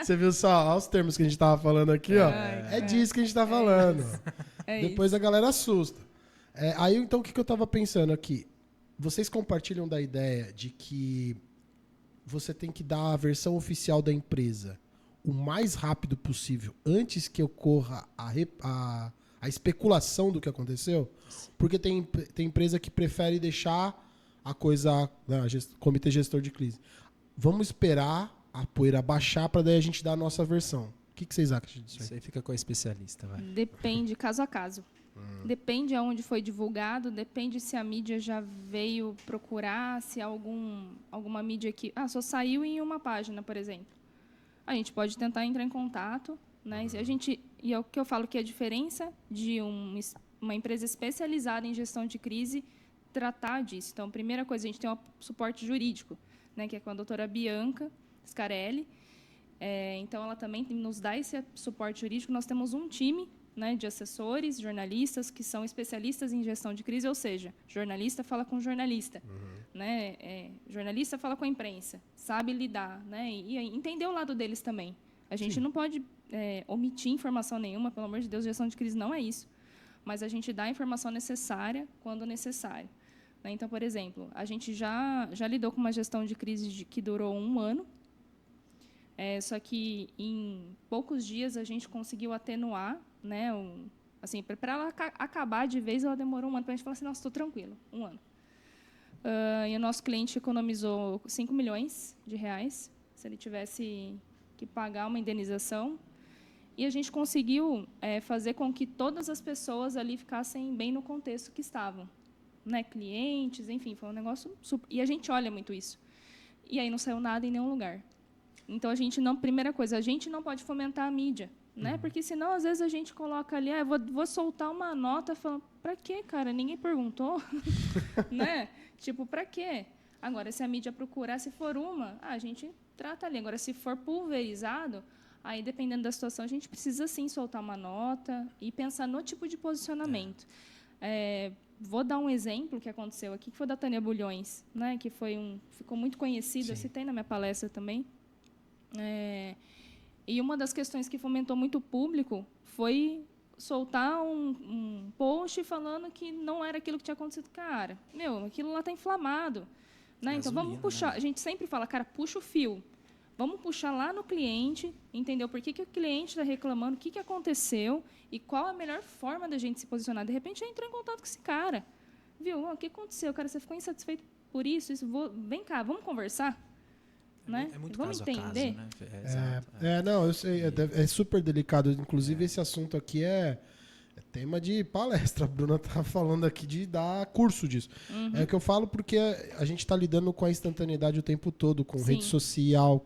Você viu só os termos que a gente tava falando aqui, ó? É disso que a gente tá falando. Depois a galera assusta. Aí, então, o que eu tava pensando aqui? Vocês compartilham da ideia de que você tem que dar a versão oficial da empresa o mais rápido possível, antes que ocorra a especulação do que aconteceu? Porque tem empresa que prefere deixar a coisa, comitê gestor de crise. Vamos esperar a poeira baixar para daí a gente dar a nossa versão. O que vocês acham disso aí? Isso aí fica com a especialista, vai. Depende, caso a caso. Depende aonde foi divulgado, depende se a mídia já veio procurar, se alguma mídia que... só saiu em uma página, por exemplo. A gente pode tentar entrar em contato, né? E é o que eu falo que é a diferença de uma empresa especializada em gestão de crise tratar disso. Então, a primeira coisa, a gente tem um suporte jurídico, né, que é com a doutora Bianca Scarelli. Então, ela também nos dá esse suporte jurídico. Nós temos um time, né, de assessores, jornalistas, que são especialistas em gestão de crise, ou seja, jornalista fala com jornalista, né, jornalista fala com a imprensa, sabe lidar, né, e entender o lado deles também. A gente não pode omitir informação nenhuma, pelo amor de Deus, gestão de crise não é isso, mas a gente dá a informação necessária quando necessário. Né? Então, por exemplo, a gente já lidou com uma gestão de crise que durou 1 ano, só que em poucos dias a gente conseguiu atenuar, né, assim, para ela acabar de vez, ela demorou 1 ano, para a gente falar assim, nossa, estou tranquilo, 1 ano. E o nosso cliente economizou 5 milhões de reais, se ele tivesse que pagar uma indenização, e a gente conseguiu fazer com que todas as pessoas ali ficassem bem no contexto que estavam, né, clientes, enfim, foi um negócio super, e a gente olha muito isso. E aí não saiu nada em nenhum lugar. Então a gente não, primeira coisa, a gente não pode fomentar a mídia, né? Porque senão às vezes a gente coloca ali, vou soltar uma nota falando, para quê, cara? Ninguém perguntou, né? Tipo, para quê? Agora, se a mídia procurar, se for a gente trata ali. Agora, se for pulverizado, aí dependendo da situação, a gente precisa sim soltar uma nota e pensar no tipo de posicionamento. Vou dar um exemplo que aconteceu aqui, que foi da Tânia Bulhões, né? Que ficou muito conhecida, eu citei na minha palestra também. E uma das questões que fomentou muito o público foi soltar um post falando que não era aquilo que tinha acontecido. Cara, aquilo lá está inflamado. Né? Então, vamos puxar. Né? A gente sempre fala, cara, puxa o fio. Vamos puxar lá no cliente, entender por que o cliente está reclamando, o que aconteceu e qual a melhor forma da gente se posicionar. De repente, a gente entrou em contato com esse cara. Viu? O que aconteceu? Cara, você ficou insatisfeito por isso? Vem cá, vamos conversar? Né? Muito vamos caso entender. a caso, né? Não, eu sei, é super delicado. Inclusive, esse assunto aqui é tema de palestra. A Bruna tá falando aqui de dar curso disso. É o que eu falo porque a gente está lidando com a instantaneidade o tempo todo, com rede social,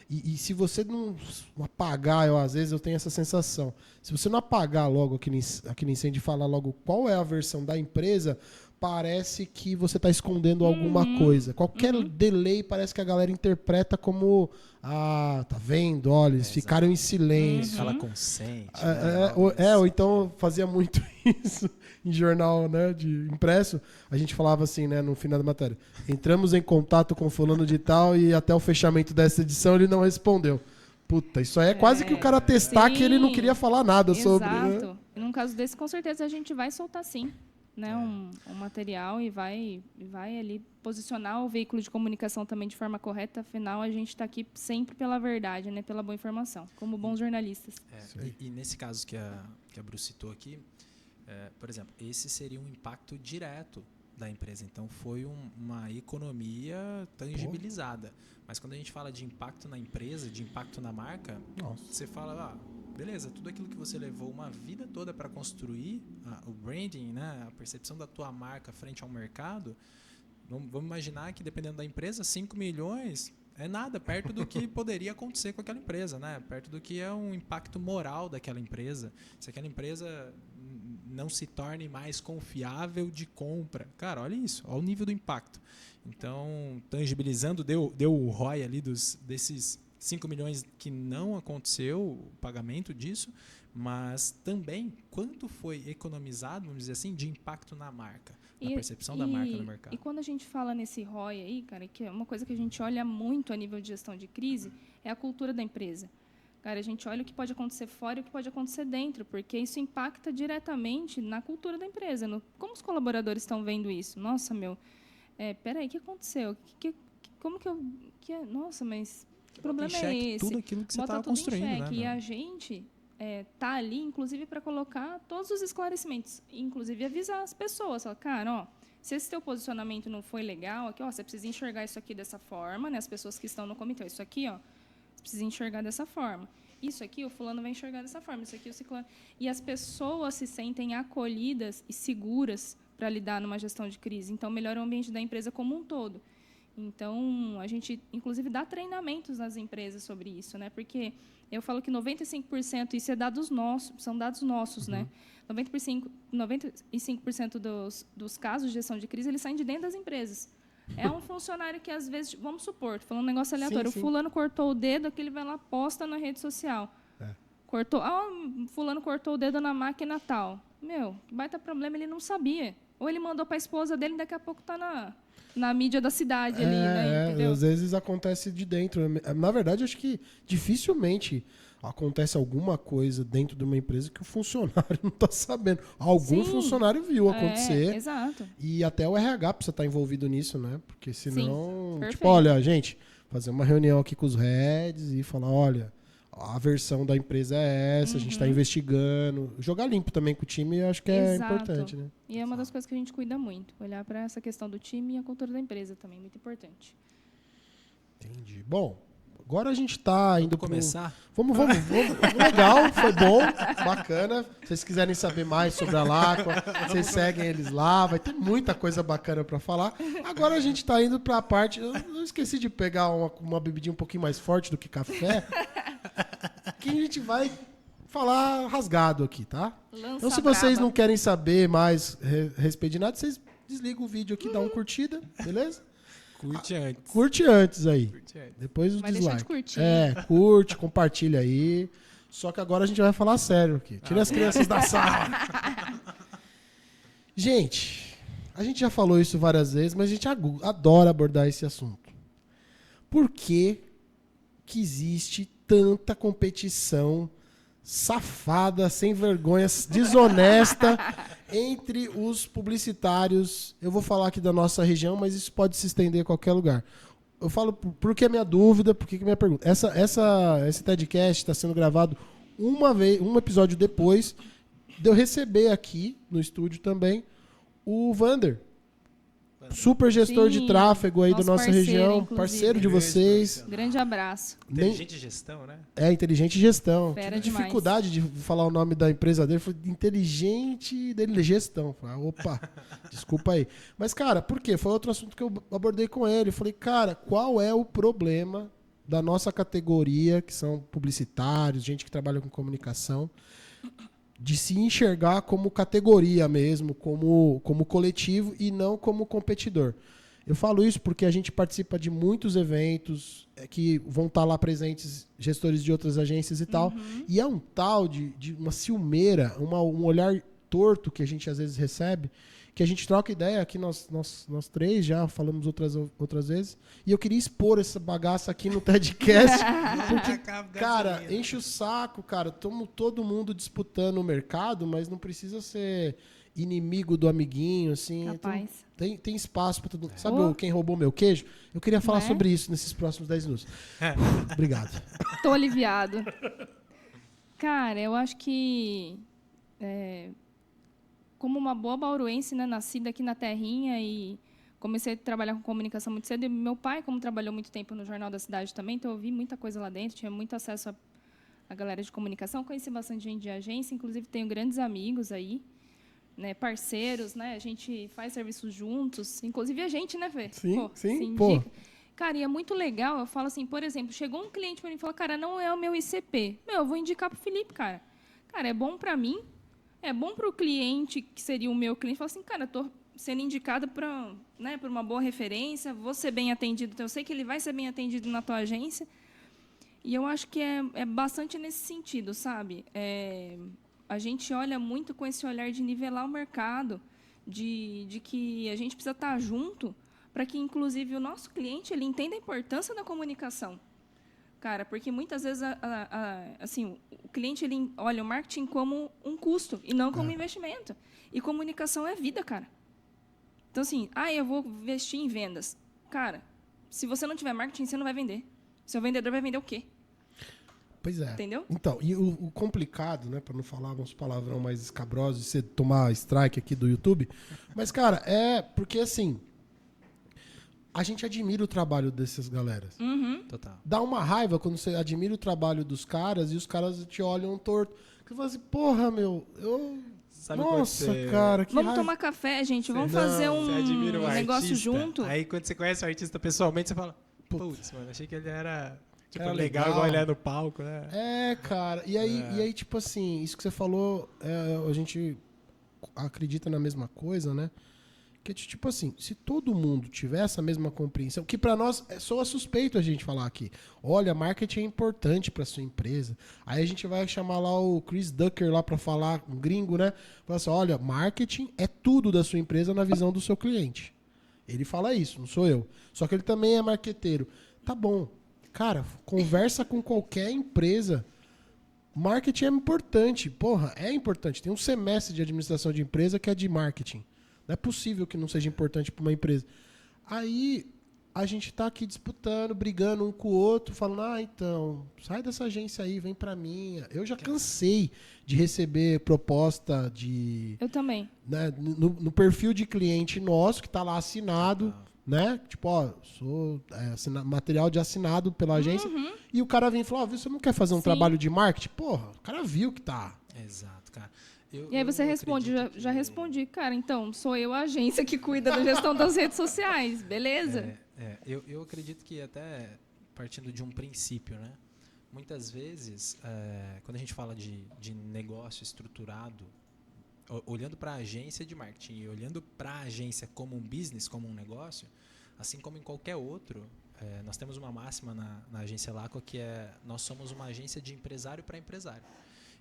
e se você não apagar, às vezes eu tenho essa sensação, se você não apagar logo aquele incêndio e falar logo qual é a versão da empresa, parece que você está escondendo alguma coisa. Qualquer delay parece que a galera interpreta como tá vendo? Olha, eles ficaram em silêncio. Ela consente. Ou então fazia muito isso em jornal, né, de impresso. A gente falava assim, né, no final da matéria. Entramos em contato com fulano de tal e até o fechamento dessa edição ele não respondeu. Puta, isso aí é quase que o cara testar que ele não queria falar nada sobre. Exato. Né? Num caso desse, com certeza a gente vai soltar sim. Né, um material e vai ali posicionar o veículo de comunicação também de forma correta. Afinal, a gente está aqui sempre pela verdade, né, pela boa informação, como bons jornalistas. E nesse caso que a Bru citou aqui, por exemplo, esse seria um impacto direto da empresa. Então, foi uma economia tangibilizada. Mas quando a gente fala de impacto na empresa, de impacto na marca, você fala... beleza, tudo aquilo que você levou uma vida toda para construir, o branding, né, a percepção da tua marca frente ao mercado, vamos imaginar que, dependendo da empresa, 5 milhões é nada, perto do que poderia acontecer com aquela empresa, né? Perto do que é um impacto moral daquela empresa. Se aquela empresa não se torne mais confiável de compra. Cara, olha isso, olha o nível do impacto. Então, tangibilizando, deu o ROI ali desses 5 milhões que não aconteceu o pagamento disso, mas também quanto foi economizado, vamos dizer assim, de impacto na marca, na percepção da marca no mercado. E quando a gente fala nesse ROI aí, cara, que é uma coisa que a gente olha muito a nível de gestão de crise, é a cultura da empresa. Cara, a gente olha o que pode acontecer fora e o que pode acontecer dentro, porque isso impacta diretamente na cultura da empresa. Como os colaboradores estão vendo isso? Nossa, peraí, o que aconteceu? Como que eu... nossa, mas... Que problema é esse? Tudo aquilo que você estava construindo, né? E a gente tá ali, inclusive, para colocar todos os esclarecimentos, inclusive avisar as pessoas, falar, cara, se esse teu posicionamento não foi legal, aqui, você precisa enxergar isso aqui dessa forma, né? As pessoas que estão no comitê, isso aqui, você precisa enxergar dessa forma. Isso aqui, o fulano vai enxergar dessa forma, isso aqui, o ciclano. E as pessoas se sentem acolhidas e seguras para lidar numa gestão de crise. Então, melhora o ambiente da empresa como um todo. Então, a gente, inclusive, dá treinamentos nas empresas sobre isso, né? Porque eu falo que 95%, isso é dados nossos, são dados nossos, né? 95% dos casos de gestão de crise, eles saem de dentro das empresas. É um funcionário que, às vezes, vamos supor, tô falando um negócio aleatório, Sim. o fulano cortou o dedo, que ele vai lá, posta na rede social. Cortou, fulano cortou o dedo na máquina tal. Meu, que baita problema, ele não sabia. Ou ele mandou para a esposa dele, daqui a pouco está na mídia da cidade ali, né? Entendeu? Às vezes acontece de dentro. Na verdade, acho que dificilmente acontece alguma coisa dentro de uma empresa que o funcionário não está sabendo. Algum funcionário viu acontecer. Exato. E até o RH precisa estar envolvido nisso, né? Porque senão, Sim, tipo, olha, gente, fazer uma reunião aqui com os heads e falar, olha, a versão da empresa é essa, a gente está investigando. Jogar limpo também com o time, eu acho que é importante, né? E é uma das coisas que a gente cuida muito. Olhar para essa questão do time e a cultura da empresa também, muito importante. Entendi. Bom, agora a gente está indo começar? Vamos. Legal, foi bom, bacana. Se vocês quiserem saber mais sobre a Lacqua, vocês seguem eles lá, vai ter muita coisa bacana para falar. Agora a gente está indo para a parte... Eu esqueci de pegar uma bebidinha um pouquinho mais forte do que café, que a gente vai falar rasgado aqui, tá? Então, se vocês não querem saber mais a respeito de nada, vocês desligam o vídeo aqui, dá uma curtida, beleza? Curte antes. Curte antes aí. Curte antes. Depois o Vai dislike. deixar de curtir. Curte, compartilha aí. Só que agora a gente vai falar sério aqui. Tira as crianças da sala. Gente, a gente já falou isso várias vezes, mas a gente adora abordar esse assunto. Por que existe tanta competição safada, sem vergonha, desonesta entre os publicitários? Eu vou falar aqui da nossa região, mas isso pode se estender a qualquer lugar. Eu falo por que a minha dúvida, por que a minha pergunta. Esse TEDcast está sendo gravado um episódio depois de eu receber aqui no estúdio também o Vander, super gestor de tráfego aí da nossa região, inclusive. parceiro de vocês. Grande abraço. Inteligente gestão, né? Inteligente gestão. Fera Tive demais. dificuldade de falar o nome da empresa dele, foi inteligente dele gestão. Falei, opa, desculpa aí. Mas, cara, por quê? Foi outro assunto que eu abordei com ele. Eu falei, cara, qual é o problema da nossa categoria, que são publicitários, gente que trabalha com comunicação, de se enxergar como categoria mesmo, como coletivo e não como competidor. Eu falo isso porque a gente participa de muitos eventos que vão estar lá presentes gestores de outras agências e tal, e é um tal de uma ciumeira, um olhar torto que a gente às vezes recebe, que a gente troca ideia aqui, nós três já falamos outras vezes, e eu queria expor essa bagaça aqui no TEDcast, porque, cara, enche o saco, cara, estamos todo mundo disputando o mercado, mas não precisa ser inimigo do amiguinho, assim. Capaz. Então, tem espaço para todo mundo. Sabe quem roubou meu queijo? Eu queria falar sobre isso nesses próximos 10 minutos. Obrigado. Tô aliviado. Cara, eu acho que... como uma boa bauruense, né, nascida aqui na terrinha e comecei a trabalhar com comunicação muito cedo. E meu pai, como trabalhou muito tempo no Jornal da Cidade também, então eu vi muita coisa lá dentro, tinha muito acesso à galera de comunicação, conheci bastante gente de agência, inclusive tenho grandes amigos aí, né, parceiros, né, a gente faz serviços juntos, inclusive a gente, né, Fê? Sim, sim. Cara, e é muito legal, eu falo assim, por exemplo, chegou um cliente para mim e falou, cara, não é o meu ICP. Eu vou indicar para o Felipe, cara. Cara, é bom para mim, é bom para o cliente, que seria o meu cliente, falar assim, cara, estou sendo indicada para, né, por uma boa referência, vou ser bem atendido, então eu sei que ele vai ser bem atendido na tua agência. E eu acho que é bastante nesse sentido, sabe? A gente olha muito com esse olhar de nivelar o mercado, de que a gente precisa estar junto para que, inclusive, o nosso cliente ele entenda a importância da comunicação. Cara, porque muitas vezes assim, o cliente ele olha o marketing como um custo e não como investimento. E comunicação é vida, cara. Então, assim, eu vou investir em vendas. Cara, se você não tiver marketing, você não vai vender. Seu vendedor vai vender o quê? Pois é. Entendeu? Então, e o complicado, né, para não falar uns palavrão mais escabrosos, você tomar strike aqui do YouTube, mas, cara, porque, assim, a gente admira o trabalho dessas galeras. Total. Dá uma raiva quando você admira o trabalho dos caras e os caras te olham torto. Você fala assim, porra, meu, Sabe quando Nossa, você... cara, que Vamos raiva. tomar café, gente. Vamos Não, fazer você admira um o negócio artista, junto. Aí quando você conhece o artista pessoalmente, você fala, putz, mano, achei que ele era, tipo, Era legal, legal. igual ele é no palco, né? É, cara. E aí, tipo assim, isso que você falou, a gente acredita na mesma coisa, né? Que tipo assim, se todo mundo tiver essa mesma compreensão, que pra nós soa suspeito a gente falar aqui. Olha, marketing é importante pra sua empresa. Aí a gente vai chamar lá o Chris Ducker lá pra falar, um gringo, né? Fala assim, olha, marketing é tudo da sua empresa na visão do seu cliente. Ele fala isso, não sou eu. Só que ele também é marqueteiro. Tá bom. Cara, conversa com qualquer empresa. Marketing é importante. Porra, é importante. Tem um semestre de administração de empresa que é de marketing. Não é possível que não seja importante para uma empresa. Aí a gente tá aqui disputando, brigando um com o outro, falando, então, sai dessa agência aí, vem pra minha. Eu já cansei de receber proposta de... Eu também. Né, no perfil de cliente nosso, que tá lá assinado, né? Tipo, ó, sou material de assinado pela agência. E o cara vem e fala, você não quer fazer um Sim. trabalho de marketing? Porra, o cara viu que tá. Exato, cara. E aí você responde, já respondi, cara, então, sou eu a agência que cuida da gestão das redes sociais, beleza? Eu acredito que até partindo de um princípio, né? Muitas vezes, quando a gente fala de negócio estruturado, olhando para a agência de marketing e olhando para a agência como um business, como um negócio, assim como em qualquer outro, nós temos uma máxima na agência Laqua que é nós somos uma agência de empresário para empresário.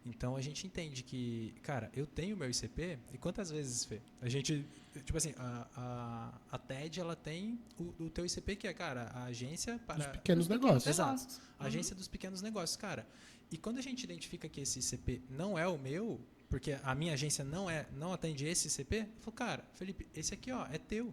Então a gente entende que, cara, eu tenho o meu ICP e quantas vezes, Fê? A gente, tipo assim, a TED ela tem o teu ICP que é, cara, a agência para... Dos pequenos negócios. Exato. A agência dos pequenos negócios, cara. E quando a gente identifica que esse ICP não é o meu, porque a minha agência não atende esse ICP, eu falo, cara, Felipe, esse aqui, ó, é teu.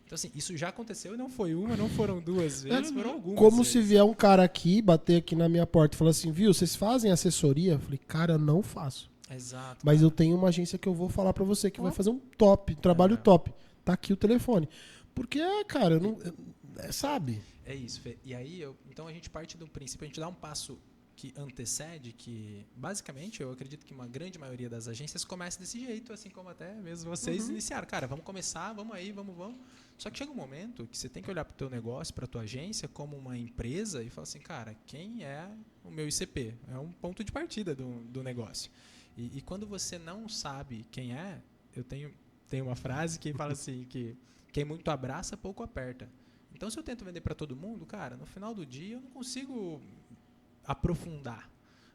Então, assim, isso já aconteceu e não foi uma, não foram duas vezes, foram algumas Como vezes. se vier um cara aqui, bater aqui na minha porta e falar assim, viu, vocês fazem assessoria? Eu falei, cara, eu não faço. Exato. Mas cara. eu tenho uma agência que eu vou falar pra você que vai fazer um trabalho top. Tá aqui o telefone. Porque, cara, eu não... sabe? É isso, Fê. E aí, então a gente parte do princípio, a gente dá um passo que antecede, que basicamente eu acredito que uma grande maioria das agências começa desse jeito, assim como até mesmo vocês iniciaram. Cara, vamos começar, vamos aí, vamos. Só que chega um momento que você tem que olhar para o teu negócio, para a tua agência como uma empresa e falar assim, cara, quem é o meu ICP? É um ponto de partida do negócio. E quando você não sabe quem é, eu tenho uma frase que fala assim, que quem muito abraça, pouco aperta. Então, se eu tento vender para todo mundo, cara, no final do dia eu não consigo aprofundar,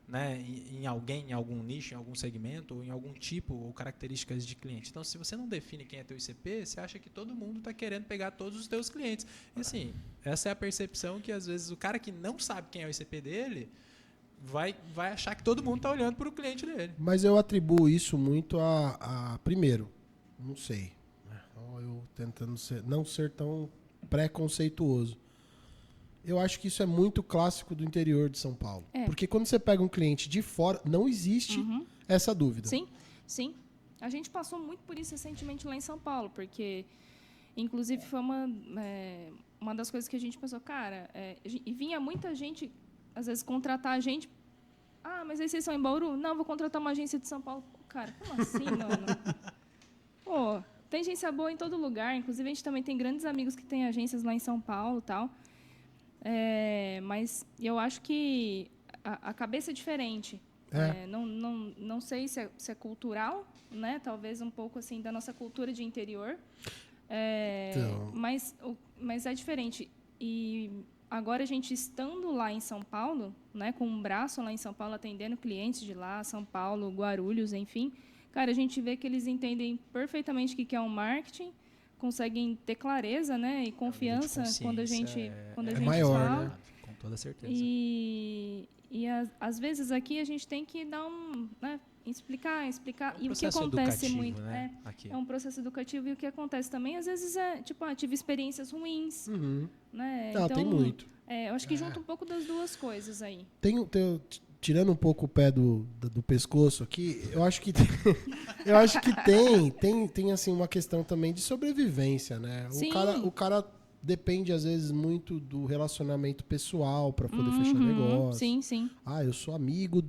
né, em alguém, em algum nicho, em algum segmento, ou em algum tipo ou características de cliente. Então, se você não define quem é teu ICP, você acha que todo mundo está querendo pegar todos os teus clientes. E assim, essa é a percepção que às vezes o cara que não sabe quem é o ICP dele vai achar que todo mundo está olhando para o cliente dele. Mas eu atribuo isso muito a primeiro, não sei, né? Eu tentando não ser tão preconceituoso. Eu acho que isso é muito clássico do interior de São Paulo. Porque quando você pega um cliente de fora, não existe essa dúvida. Sim, sim. A gente passou muito por isso recentemente lá em São Paulo, porque, inclusive, foi uma das coisas que a gente pensou, cara, e vinha muita gente, às vezes, contratar a gente. Ah, mas aí vocês são em Bauru? Não, vou contratar uma agência de São Paulo. Cara, como assim, mano? Pô, tem agência boa em todo lugar. Inclusive, a gente também tem grandes amigos que têm agências lá em São Paulo e tal. Mas eu acho que a cabeça é diferente. Não sei se é cultural, né? Talvez um pouco assim da nossa cultura de interior. Mas é diferente. E agora a gente estando lá em São Paulo, né, com um braço lá em São Paulo, atendendo clientes de lá, São Paulo, Guarulhos, enfim, cara, a gente vê que eles entendem perfeitamente o que é um marketing, conseguem ter clareza, né, e confiança quando a gente maior, fala. né? Com toda certeza. E às vezes aqui a gente tem que dar explicar. E o que acontece muito, né? Aqui. É um processo educativo, e o que acontece também, às vezes, tive experiências ruins. Né? Não, então, tem muito. Eu acho que junta um pouco das duas coisas aí. Tirando um pouco o pé do pescoço aqui, eu acho que tem assim, uma questão também de sobrevivência, né? Sim. O cara depende, às vezes, muito do relacionamento pessoal para poder fechar negócio. Sim, sim. Eu sou amigo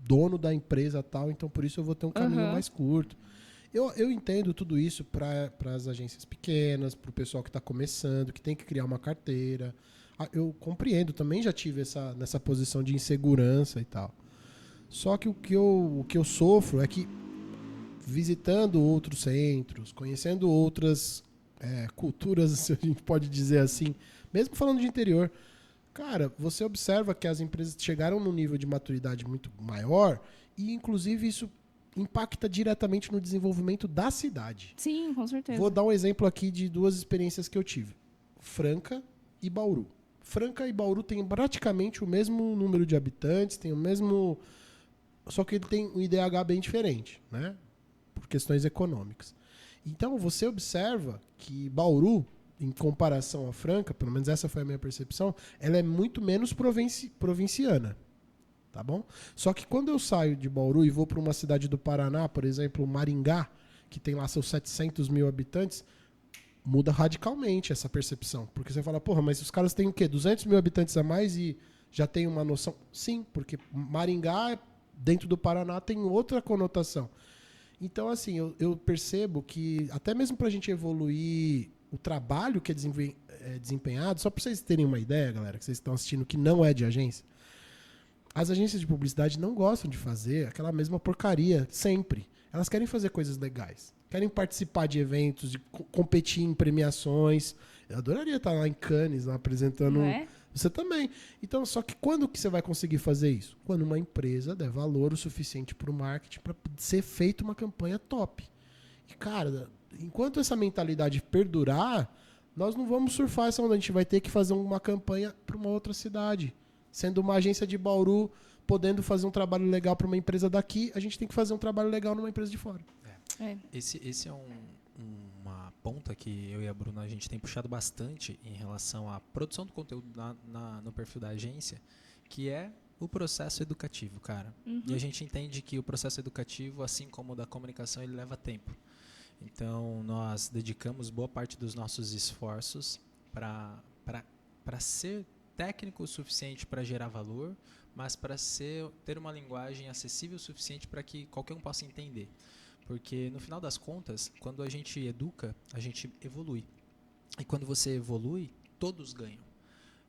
dono da empresa tal, então por isso eu vou ter um caminho mais curto. Eu entendo tudo isso para as agências pequenas, para o pessoal que está começando, que tem que criar uma carteira. Eu compreendo, também já tive nessa posição de insegurança e tal. Só que o que eu sofro é que, visitando outros centros, conhecendo outras culturas, se a gente pode dizer assim, mesmo falando de interior, cara, você observa que as empresas chegaram num nível de maturidade muito maior e, inclusive, isso impacta diretamente no desenvolvimento da cidade. Sim, com certeza. Vou dar um exemplo aqui de 2 experiências que eu tive. Franca e Bauru. Franca e Bauru têm praticamente o mesmo número de habitantes, tem o mesmo... Só que ele tem um IDH bem diferente, né? Por questões econômicas. Então, você observa que Bauru, em comparação a Franca, pelo menos essa foi a minha percepção, ela é muito menos provinciana. Tá bom? Só que quando eu saio de Bauru e vou para uma cidade do Paraná, por exemplo, Maringá, que tem lá seus 700 mil habitantes, muda radicalmente essa percepção. Porque você fala, porra, mas os caras têm o quê? 200 mil habitantes a mais e já tem uma noção? Sim, porque Maringá, dentro do Paraná, tem outra conotação. Então, assim, eu percebo que até mesmo para a gente evoluir o trabalho que é desempenhado, só para vocês terem uma ideia, galera, que vocês estão assistindo que não é de agência, as agências de publicidade não gostam de fazer aquela mesma porcaria sempre. Elas querem fazer coisas legais. Querem participar de eventos, de competir em premiações. Eu adoraria estar lá em Cannes, lá apresentando... Não é? Você também. Então, só que quando que você vai conseguir fazer isso? Quando uma empresa der valor o suficiente para o marketing para ser feita uma campanha top. E, cara, enquanto essa mentalidade perdurar, nós não vamos surfar essa onda. A gente vai ter que fazer uma campanha para uma outra cidade. Sendo uma agência de Bauru, podendo fazer um trabalho legal para uma empresa daqui, a gente tem que fazer um trabalho legal numa empresa de fora. Esse é uma ponta que eu e a Bruna a gente tem puxado bastante em relação à produção do conteúdo no perfil da agência, que é o processo educativo, cara. E a gente entende que o processo educativo, assim como o da comunicação, ele leva tempo. Então, nós dedicamos boa parte dos nossos esforços para ser técnico o suficiente para gerar valor, mas para ter uma linguagem acessível o suficiente para que qualquer um possa entender. Porque, no final das contas, quando a gente educa, a gente evolui. E quando você evolui, todos ganham.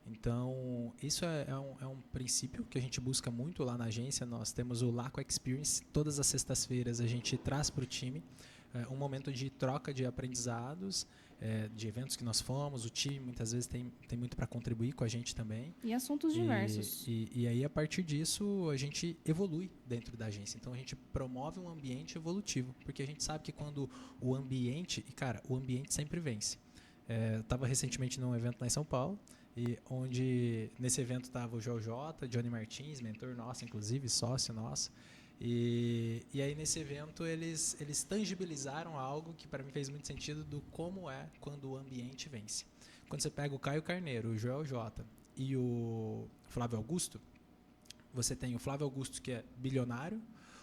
Então, isso é um princípio que a gente busca muito lá na agência. Nós temos o Laco Experience. Todas as sextas-feiras a gente traz para o time um momento de troca de aprendizados, de eventos que nós fomos. O time muitas vezes tem muito para contribuir com a gente também. E assuntos diversos. E aí, a partir disso, a gente evolui dentro da agência. Então, a gente promove um ambiente evolutivo, porque a gente sabe que quando o ambiente... E, cara, o ambiente sempre vence. Eu estava recentemente num evento lá em São Paulo, onde nesse evento estava o João J, Johnny Martins, mentor nosso, inclusive, sócio nosso. E aí, nesse evento, eles tangibilizaram algo que para mim fez muito sentido do como é quando o ambiente vence. Quando você pega o Caio Carneiro, o Joel J e o Flávio Augusto, você tem o Flávio Augusto, que é bilionário,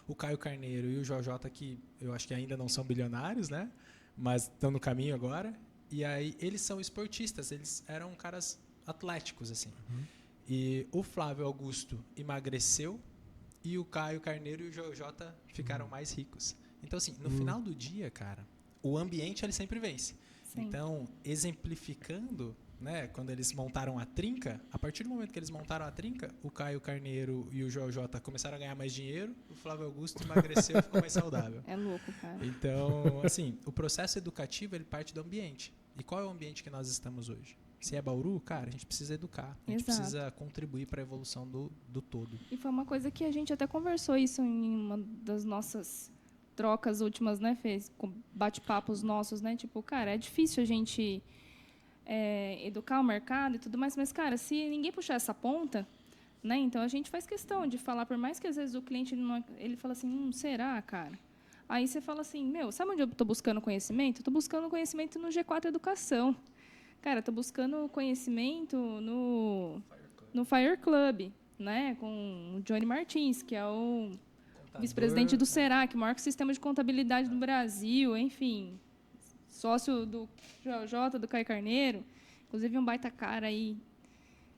o Caio Carneiro e o Joel J, que eu acho que ainda não são bilionários, né? Mas estão no caminho agora. E aí, eles são esportistas, eles eram caras atléticos, assim. E o Flávio Augusto emagreceu, e o Caio Carneiro e o Joel J ficaram mais ricos. Então, assim, no final do dia, cara, o ambiente ele sempre vence. Sim. Então, exemplificando, né, quando eles montaram a trinca, a partir do momento que eles montaram a trinca, o Caio Carneiro e o Joel J começaram a ganhar mais dinheiro, o Flávio Augusto emagreceu e ficou mais saudável. É louco, cara. Então, assim, o processo educativo ele parte do ambiente. E qual é o ambiente que nós estamos hoje? Se é Bauru, cara, a gente precisa educar. A gente precisa contribuir para a evolução do todo. E foi uma coisa que a gente até conversou isso em uma das nossas trocas últimas, né, Fê? Com bate-papos nossos, né? Tipo, cara, é difícil a gente educar o mercado e tudo mais, mas, cara, se ninguém puxar essa ponta, né? Então, a gente faz questão de falar, por mais que às vezes o cliente, ele fala assim, será, cara? Aí você fala assim, sabe onde eu estou buscando conhecimento? Estou buscando conhecimento no G4 Educação. Cara, estou buscando conhecimento no Fire Club, né? Com o Johnny Martins, que é o vice-presidente do Serac, o maior sistema de contabilidade do Brasil, enfim, sócio do Joel J, do Caio Carneiro, inclusive um baita cara aí,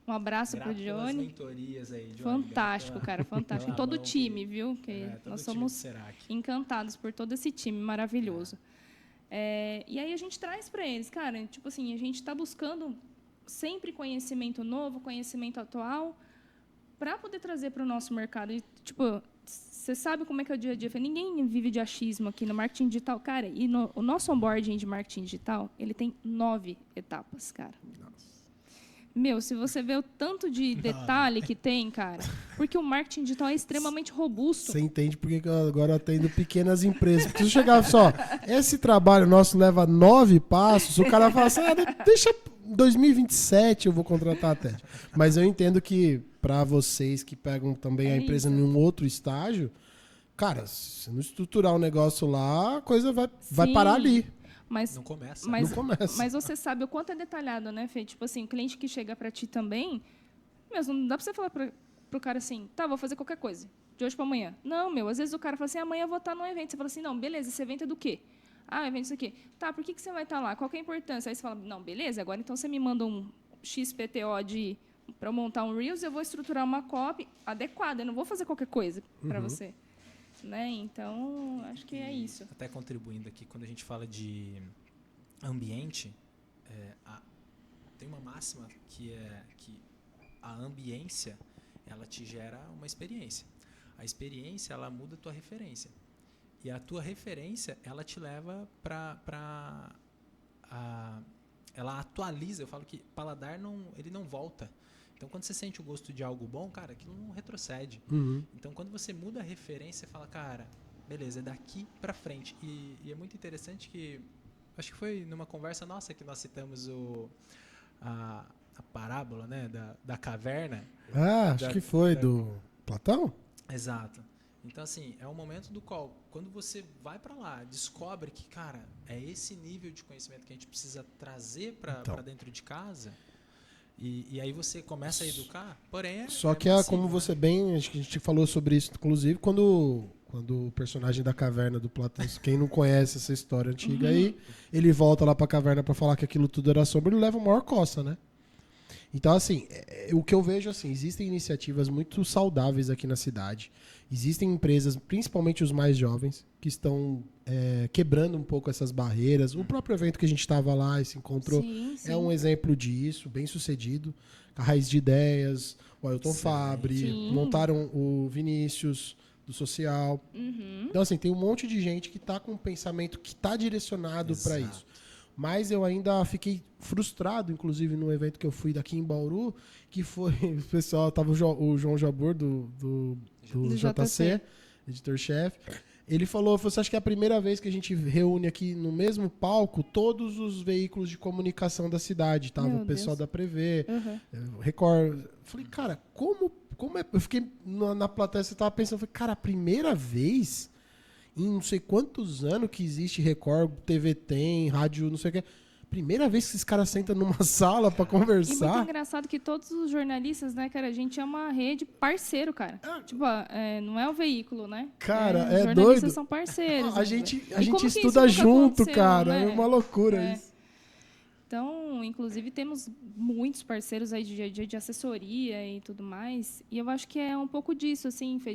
Um abraço Grato pro pelas Johnny. mentorias aí, Johnny. Fantástico, Grato cara, fantástico. pela Todo o mão time, viu? Que todo nós o time somos do Serac. encantados por todo esse time maravilhoso. E aí a gente traz para eles, cara, tipo assim, a gente está buscando sempre conhecimento novo, conhecimento atual, para poder trazer para o nosso mercado. E, tipo, você sabe como é que é o dia a dia? Ninguém vive de achismo aqui no marketing digital, cara. E o nosso onboarding de marketing digital, ele tem 9 etapas, cara. Meu, se você vê o tanto de detalhe que tem, cara, porque o marketing digital é extremamente robusto. Você entende por que eu agora atendo pequenas empresas. Porque se eu chegar só, esse trabalho nosso leva 9 passos, o cara fala assim, deixa 2027 eu vou contratar até. Mas eu entendo que para vocês que pegam também a empresa em um outro estágio, cara, se não estruturar o negócio lá, a coisa vai parar ali. Mas, não começa. Não começa. Mas você sabe o quanto é detalhado, né, Fê? Tipo assim, o cliente que chega para ti também, mesmo não dá para você falar pro cara assim, tá, vou fazer qualquer coisa, de hoje para amanhã. Não, meu, às vezes o cara fala assim, amanhã eu vou estar num evento. Você fala assim, não, beleza, esse evento é do quê? Ah, evento isso aqui. Tá, por que você vai estar lá? Qual que é a importância? Aí você fala, não, beleza, agora então você me manda um XPTO para montar um Reels, eu vou estruturar uma copy adequada, eu não vou fazer qualquer coisa para você. Né? Então, acho que é isso. Até contribuindo aqui, quando a gente fala de ambiente, tem uma máxima que é que a ambiência ela te gera uma experiência. A experiência ela muda a tua referência. E a tua referência ela te leva para ela atualiza. Eu falo que paladar ele não volta. Então, quando você sente o gosto de algo bom, cara, aquilo não retrocede. Então, quando você muda a referência, você fala, cara, beleza, é daqui pra frente. E é muito interessante que, acho que foi numa conversa nossa que nós citamos a parábola, né, da caverna. Acho que foi do Platão? Exato. Então, assim, é um momento do qual, quando você vai para lá, descobre que, cara, é esse nível de conhecimento que a gente precisa trazer para dentro de casa. E aí você começa a educar, porém Só que possível, como você bem, acho que a gente falou sobre isso, inclusive, quando o personagem da caverna do Platão, quem não conhece essa história antiga aí, ele volta lá pra caverna pra falar que aquilo tudo era sombra, ele leva a maior coça, né? Então, assim, o que eu vejo, assim, existem iniciativas muito saudáveis aqui na cidade. Existem empresas, principalmente os mais jovens, que estão quebrando um pouco essas barreiras. O próprio evento que a gente estava lá e se encontrou é um exemplo disso, bem sucedido. A Raiz de Ideias, o Ailton Fabre, montaram o Vinícius, do Social. Então, assim, tem um monte de gente que está com um pensamento que está direcionado para isso. Mas eu ainda fiquei frustrado, inclusive, no evento que eu fui daqui em Bauru, que foi, o pessoal, tava o João Jabor, do JC, editor-chefe. Ele falou, você acha que é a primeira vez que a gente reúne aqui no mesmo palco todos os veículos de comunicação da cidade? Tava o pessoal da Prevê, Record. Eu falei, cara, como é? Eu fiquei na plateia, você tava pensando, eu falei, cara, a primeira vez em não sei quantos anos que existe Record, TV tem, rádio, não sei o que. Primeira vez que esses caras sentam numa sala pra conversar. E muito engraçado que todos os jornalistas, né, cara, a gente é uma rede parceiro, cara. Tipo, não é o veículo, né? Cara, os jornalistas doido. São parceiros. A gente como que estuda isso nunca junto, aconteceu, cara. né? É uma loucura isso. Então, inclusive, temos muitos parceiros aí de assessoria e tudo mais. E eu acho que é um pouco disso, assim, Fê,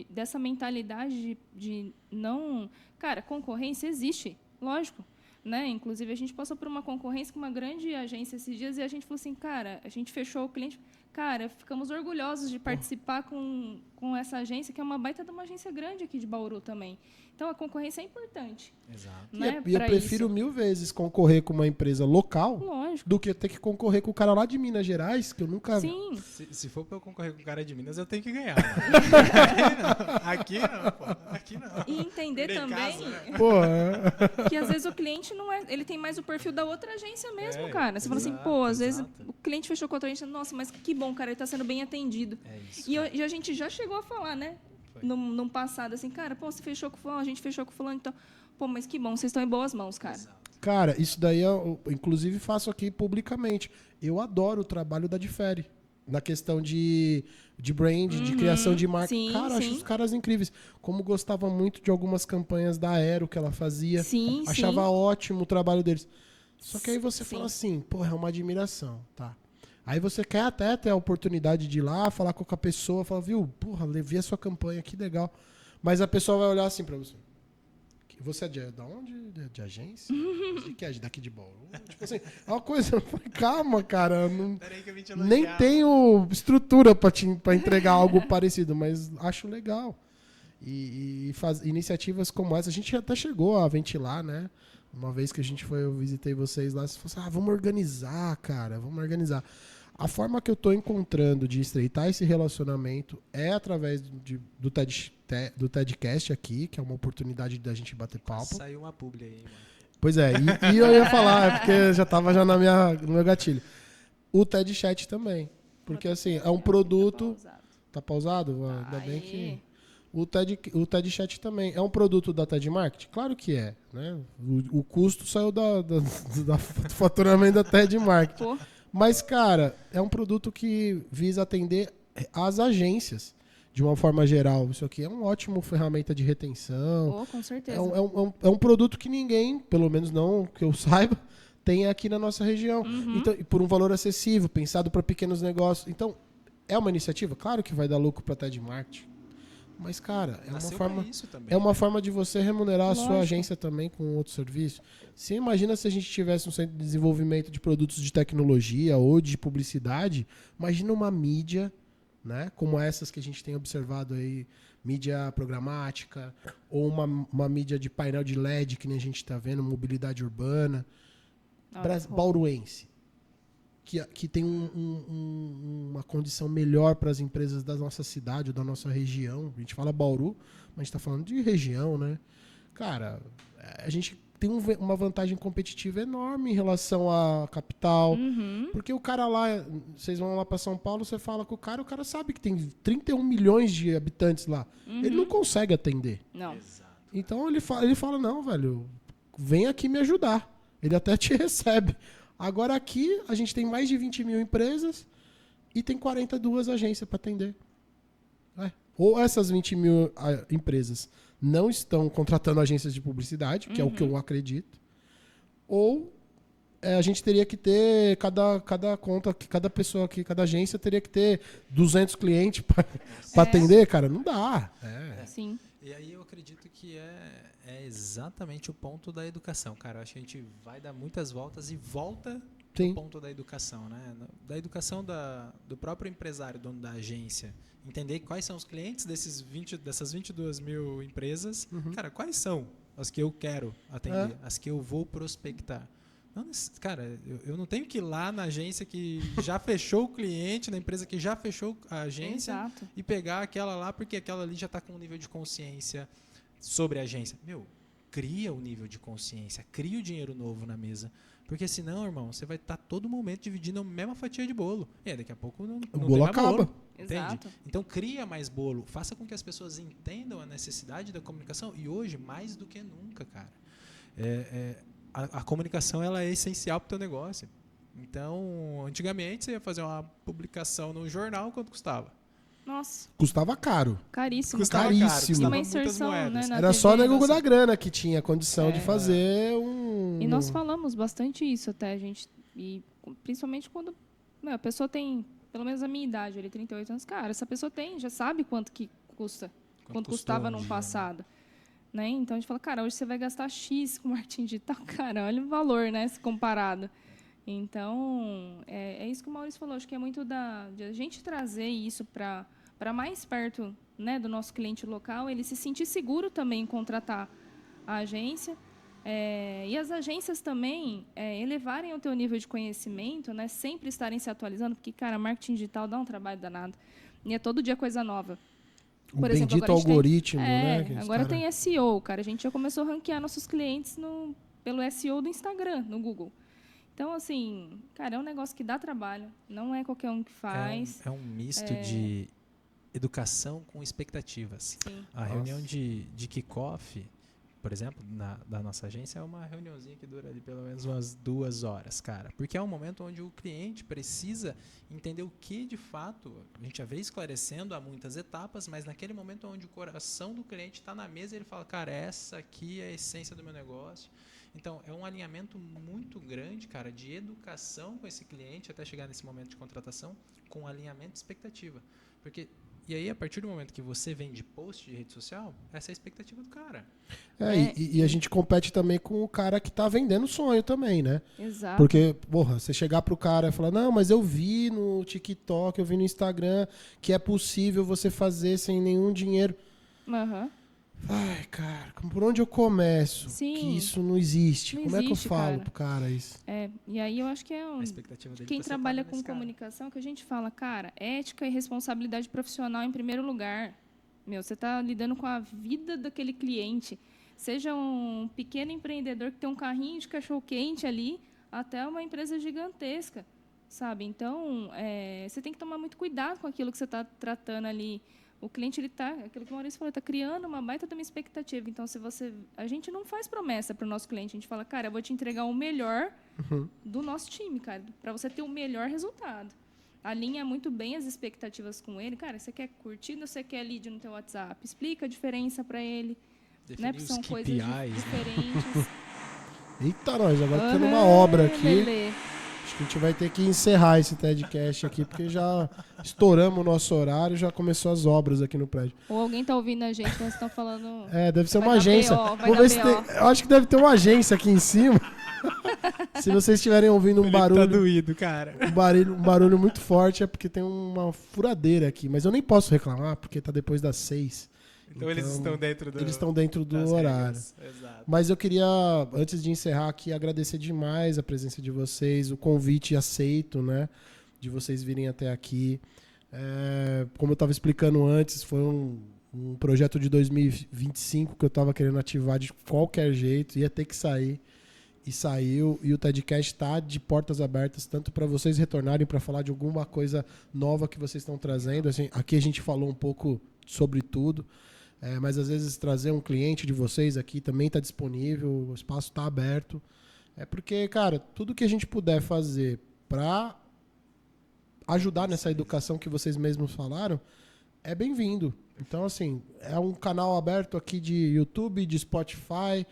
dessa mentalidade de não... Cara, concorrência existe, lógico. Né? Inclusive, a gente passou por uma concorrência com uma grande agência esses dias e a gente falou assim, cara, a gente fechou o cliente. Cara, ficamos orgulhosos de participar com essa agência, que é uma baita de uma agência grande aqui de Bauru também. Então, a concorrência é importante. Exato. Né? E eu prefiro 1000 vezes concorrer com uma empresa local do que ter que concorrer com o cara lá de Minas Gerais, que eu nunca... Sim. Se for para eu concorrer com o cara de Minas, eu tenho que ganhar. Aqui não, pô. Aqui não. E entender também que às vezes o cliente não é... Ele tem mais o perfil da outra agência mesmo, cara. Você fala assim, pô, às vezes o cliente fechou com outra agência, nossa, mas que bom, cara, ele está sendo bem atendido. É isso, e a gente já chegou a falar, né? Num passado, assim, cara, pô, você fechou com fulano, a gente fechou com fulano, então, pô, mas que bom, vocês estão em boas mãos, cara. Exato. Cara, isso daí eu, inclusive, faço aqui publicamente. Eu adoro o trabalho da Difere, na questão de brand, de criação de marca. Sim, cara, acho os caras incríveis. Como gostava muito de algumas campanhas da Aero que ela fazia. Achava ótimo o trabalho deles. Só que aí você fala assim, pô, é uma admiração, tá? Aí você quer até ter a oportunidade de ir lá, falar com a pessoa, falar, viu, porra, vi a sua campanha, que legal. Mas a pessoa vai olhar assim pra você. Você é de onde? De agência? Você que é daqui de Bauru? Tipo assim, é uma coisa... Eu falei, calma, cara. Não, Peraí que eu vim te nem elogiar. tenho estrutura pra entregar algo parecido, mas acho legal. E iniciativas como essa, a gente até chegou a ventilar, né? Uma vez que eu visitei vocês lá, você falou assim, vamos organizar, cara, vamos organizar. A forma que eu tô encontrando de estreitar esse relacionamento é através do TEDcast aqui, que é uma oportunidade da gente bater papo. Saiu uma publi aí, mano. Pois é, e eu ia falar, porque já tava já no meu gatilho. O TED Chat também. Porque assim, é um produto... Tá pausado? Ainda bem que... O TED Chat também. É um produto da TED Marketing? Claro que é. Né? O custo saiu do faturamento da TED Marketing. Pô, Mas, cara, é um produto que visa atender as agências de uma forma geral. Isso aqui é uma ótima ferramenta de retenção. com certeza. É um produto que ninguém, pelo menos não que eu saiba, tem aqui na nossa região. Então, e por um valor acessível, pensado para pequenos negócios. Então, é uma iniciativa? Claro que vai dar lucro para a TED Marketing. Mas, cara, é uma forma de você remunerar a sua agência também com outro serviço. Você imagina se a gente tivesse um centro de desenvolvimento de produtos de tecnologia ou de publicidade, imagina uma mídia, né, como essas que a gente tem observado aí, mídia programática, ou uma mídia de painel de LED, que nem a gente está vendo, mobilidade urbana, bauruense. Que tem uma condição melhor para as empresas da nossa cidade ou da nossa região. A gente fala Bauru, mas a gente está falando de região, né? Cara, a gente tem uma vantagem competitiva enorme em relação à capital. Porque o cara lá, vocês vão lá para São Paulo, você fala com o cara sabe que tem 31 milhões de habitantes lá. Ele não consegue atender. Não. Exato. Então ele fala, não, velho, vem aqui me ajudar. Ele até te recebe. Agora aqui a gente tem mais de 20 mil empresas e tem 42 agências para atender. Ou essas 20 mil empresas não estão contratando agências de publicidade, que é o que eu acredito, ou a gente teria que ter, cada conta, cada pessoa aqui, cada agência teria que ter 200 clientes para atender, cara. Não dá. Sim. E aí eu acredito que é exatamente o ponto da educação, cara. Eu acho que a gente vai dar muitas voltas e volta Sim. no ponto da educação, né? Da educação do próprio empresário, dono da agência. Entender quais são os clientes dessas 22 mil empresas. Cara, quais são as que eu quero atender, as que eu vou prospectar. Não, cara, eu não tenho que ir lá na agência que já fechou o cliente, na empresa que já fechou a agência. Exato. E pegar aquela lá porque aquela ali já está com um nível de consciência sobre a agência. Cria o nível de consciência, cria o dinheiro novo na mesa. Porque senão, irmão, você vai estar todo momento dividindo a mesma fatia de bolo. E aí, daqui a pouco não O tem bolo mais acaba. bolo. Exato. Entende? Então cria mais bolo, faça com que as pessoas entendam a necessidade da comunicação. E hoje, mais do que nunca, cara, a comunicação ela é essencial para o teu negócio. Então, antigamente você ia fazer uma publicação no jornal, quanto custava? Nossa, Custava caro. caríssimo. Custava Caríssimo. caríssimo. custava Uma muitas inserção, moedas. né, na Era TV, só o nego nossa. da grana que tinha condição de fazer um... E nós falamos bastante isso até, gente. E principalmente quando a pessoa tem, pelo menos a minha idade, ali, 38 anos. Cara, essa pessoa já sabe quanto que custa. Quanto custava no passado. Né? Então a gente fala, cara, hoje você vai gastar X com marketing digital. Cara, olha o valor, né, se comparado. Então, é isso que o Maurício falou. Acho que é muito de a gente trazer isso para mais perto, né, do nosso cliente local, ele se sentir seguro também em contratar a agência. E as agências também elevarem o teu nível de conhecimento, né, sempre estarem se atualizando, porque, cara, marketing digital dá um trabalho danado. E é todo dia coisa nova. O bendito algoritmo, né? Agora tem SEO, cara. A gente já começou a ranquear nossos clientes pelo SEO do Instagram, no Google. Então, assim, cara, é um negócio que dá trabalho. Não é qualquer um que faz. É um misto de educação com expectativas. Sim. A reunião de kick-off, por exemplo, da nossa agência, é uma reuniãozinha que dura ali pelo menos umas 2 horas, cara. Porque é um momento onde o cliente precisa entender o que, de fato, a gente já veio esclarecendo há muitas etapas, mas naquele momento onde o coração do cliente está na mesa, ele fala, cara, essa aqui é a essência do meu negócio. Então, é um alinhamento muito grande, cara, de educação com esse cliente até chegar nesse momento de contratação, com alinhamento de expectativa. Porque, e aí, a partir do momento que você vende post de rede social, essa é a expectativa do cara. E a gente compete também com o cara que tá vendendo sonho também, né? Exato. Porque, porra, você chegar pro cara e falar, não, mas eu vi no TikTok, eu vi no Instagram que é possível você fazer sem nenhum dinheiro. Aham. Ai, cara, por onde eu começo? Sim. Que isso não existe. Não Como é que eu existe, falo cara. pro cara isso? E aí eu acho que A expectativa dele quem tá trabalha separada com nesse cara. comunicação, que a gente fala, cara, ética e responsabilidade profissional em primeiro lugar. Meu, você está lidando com a vida daquele cliente. Seja um pequeno empreendedor que tem um carrinho de cachorro-quente ali, até uma empresa gigantesca, sabe? Então, você tem que tomar muito cuidado com aquilo que você está tratando ali. O cliente, ele tá, aquilo que o Maurício falou, está criando uma baita de uma expectativa. Então, a gente não faz promessa para o nosso cliente. A gente fala, cara, eu vou te entregar o melhor do nosso time, cara, para você ter o melhor resultado. Alinha muito bem as expectativas com ele. Cara, você quer curtida ou você quer lead no teu WhatsApp? Explica a diferença para ele. Né? Porque são coisas diferentes. Eita, nós, agora tá tendo uma obra aqui. Lelê. Acho que a gente vai ter que encerrar esse TEDcast aqui, porque já estouramos o nosso horário, já começou as obras aqui no prédio. Ou alguém tá ouvindo a gente, nós estamos falando... Deve ser Vai uma dar agência. BO, vai Vamos dar ver se BO. tem... Eu acho que deve ter uma agência aqui em cima. Se vocês estiverem ouvindo um Tá barulho, doído, cara. um barulho muito forte, é porque tem uma furadeira aqui. Mas eu nem posso reclamar, porque tá depois das 6. Então eles estão dentro do... Eles estão dentro do das horário. regras. Exato. Mas eu queria, antes de encerrar aqui, agradecer demais a presença de vocês, o convite aceito, né? De vocês virem até aqui. Como eu estava explicando antes, foi um projeto de 2025 que eu estava querendo ativar de qualquer jeito, ia ter que sair. E saiu, e o TEDcast está de portas abertas, tanto para vocês retornarem para falar de alguma coisa nova que vocês estão trazendo. Assim, aqui a gente falou um pouco sobre tudo. Mas às vezes trazer um cliente de vocês aqui também está disponível, o espaço está aberto. Porque, cara, tudo que a gente puder fazer para ajudar nessa educação que vocês mesmos falaram é bem-vindo. Então, assim, é um canal aberto aqui de YouTube, de Spotify,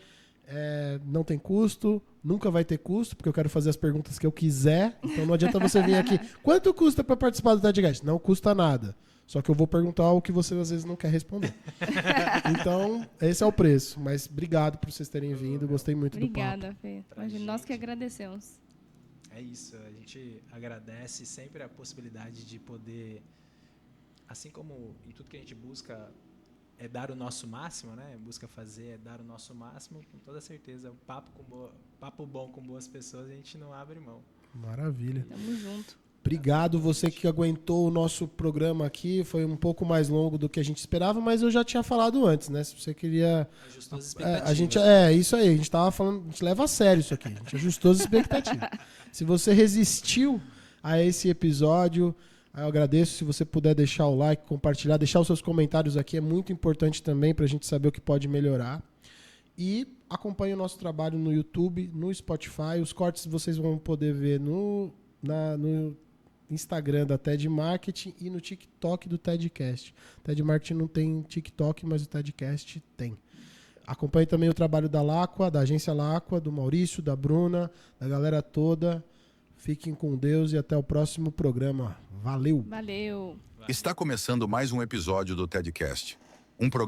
não tem custo, nunca vai ter custo, porque eu quero fazer as perguntas que eu quiser. Então não adianta você vir aqui, quanto custa para participar do TEDcast? Não custa nada. Só que eu vou perguntar o que você às vezes não quer responder. Então, esse é o preço. Mas obrigado por vocês terem vindo. Gostei muito do papo. Obrigada, Fê. Imagina, nós que agradecemos. É isso. A gente agradece sempre a possibilidade de poder, assim como em tudo que a gente busca é dar o nosso máximo, né? Busca fazer é dar o nosso máximo, com toda certeza. Papo bom com boas pessoas, a gente não abre mão. Maravilha. Tamo junto. Obrigado você que aguentou o nosso programa aqui. Foi um pouco mais longo do que a gente esperava, mas eu já tinha falado antes, né? Se você queria... Ajustou as expectativas. A gente, isso aí. A gente tava falando... A gente leva a sério isso aqui. A gente ajustou as expectativas. Se você resistiu a esse episódio, eu agradeço. Se você puder deixar o like, compartilhar, deixar os seus comentários aqui, é muito importante também pra gente saber o que pode melhorar. E acompanhe o nosso trabalho no YouTube, no Spotify. Os cortes vocês vão poder ver no Instagram da TED Marketing e no TikTok do TEDcast. TED Marketing não tem TikTok, mas o TEDcast tem. Acompanhe também o trabalho da Laqua, da agência Laqua, do Maurício, da Bruna, da galera toda. Fiquem com Deus e até o próximo programa. Valeu! Valeu. Está começando mais um episódio do TEDcast. Um programa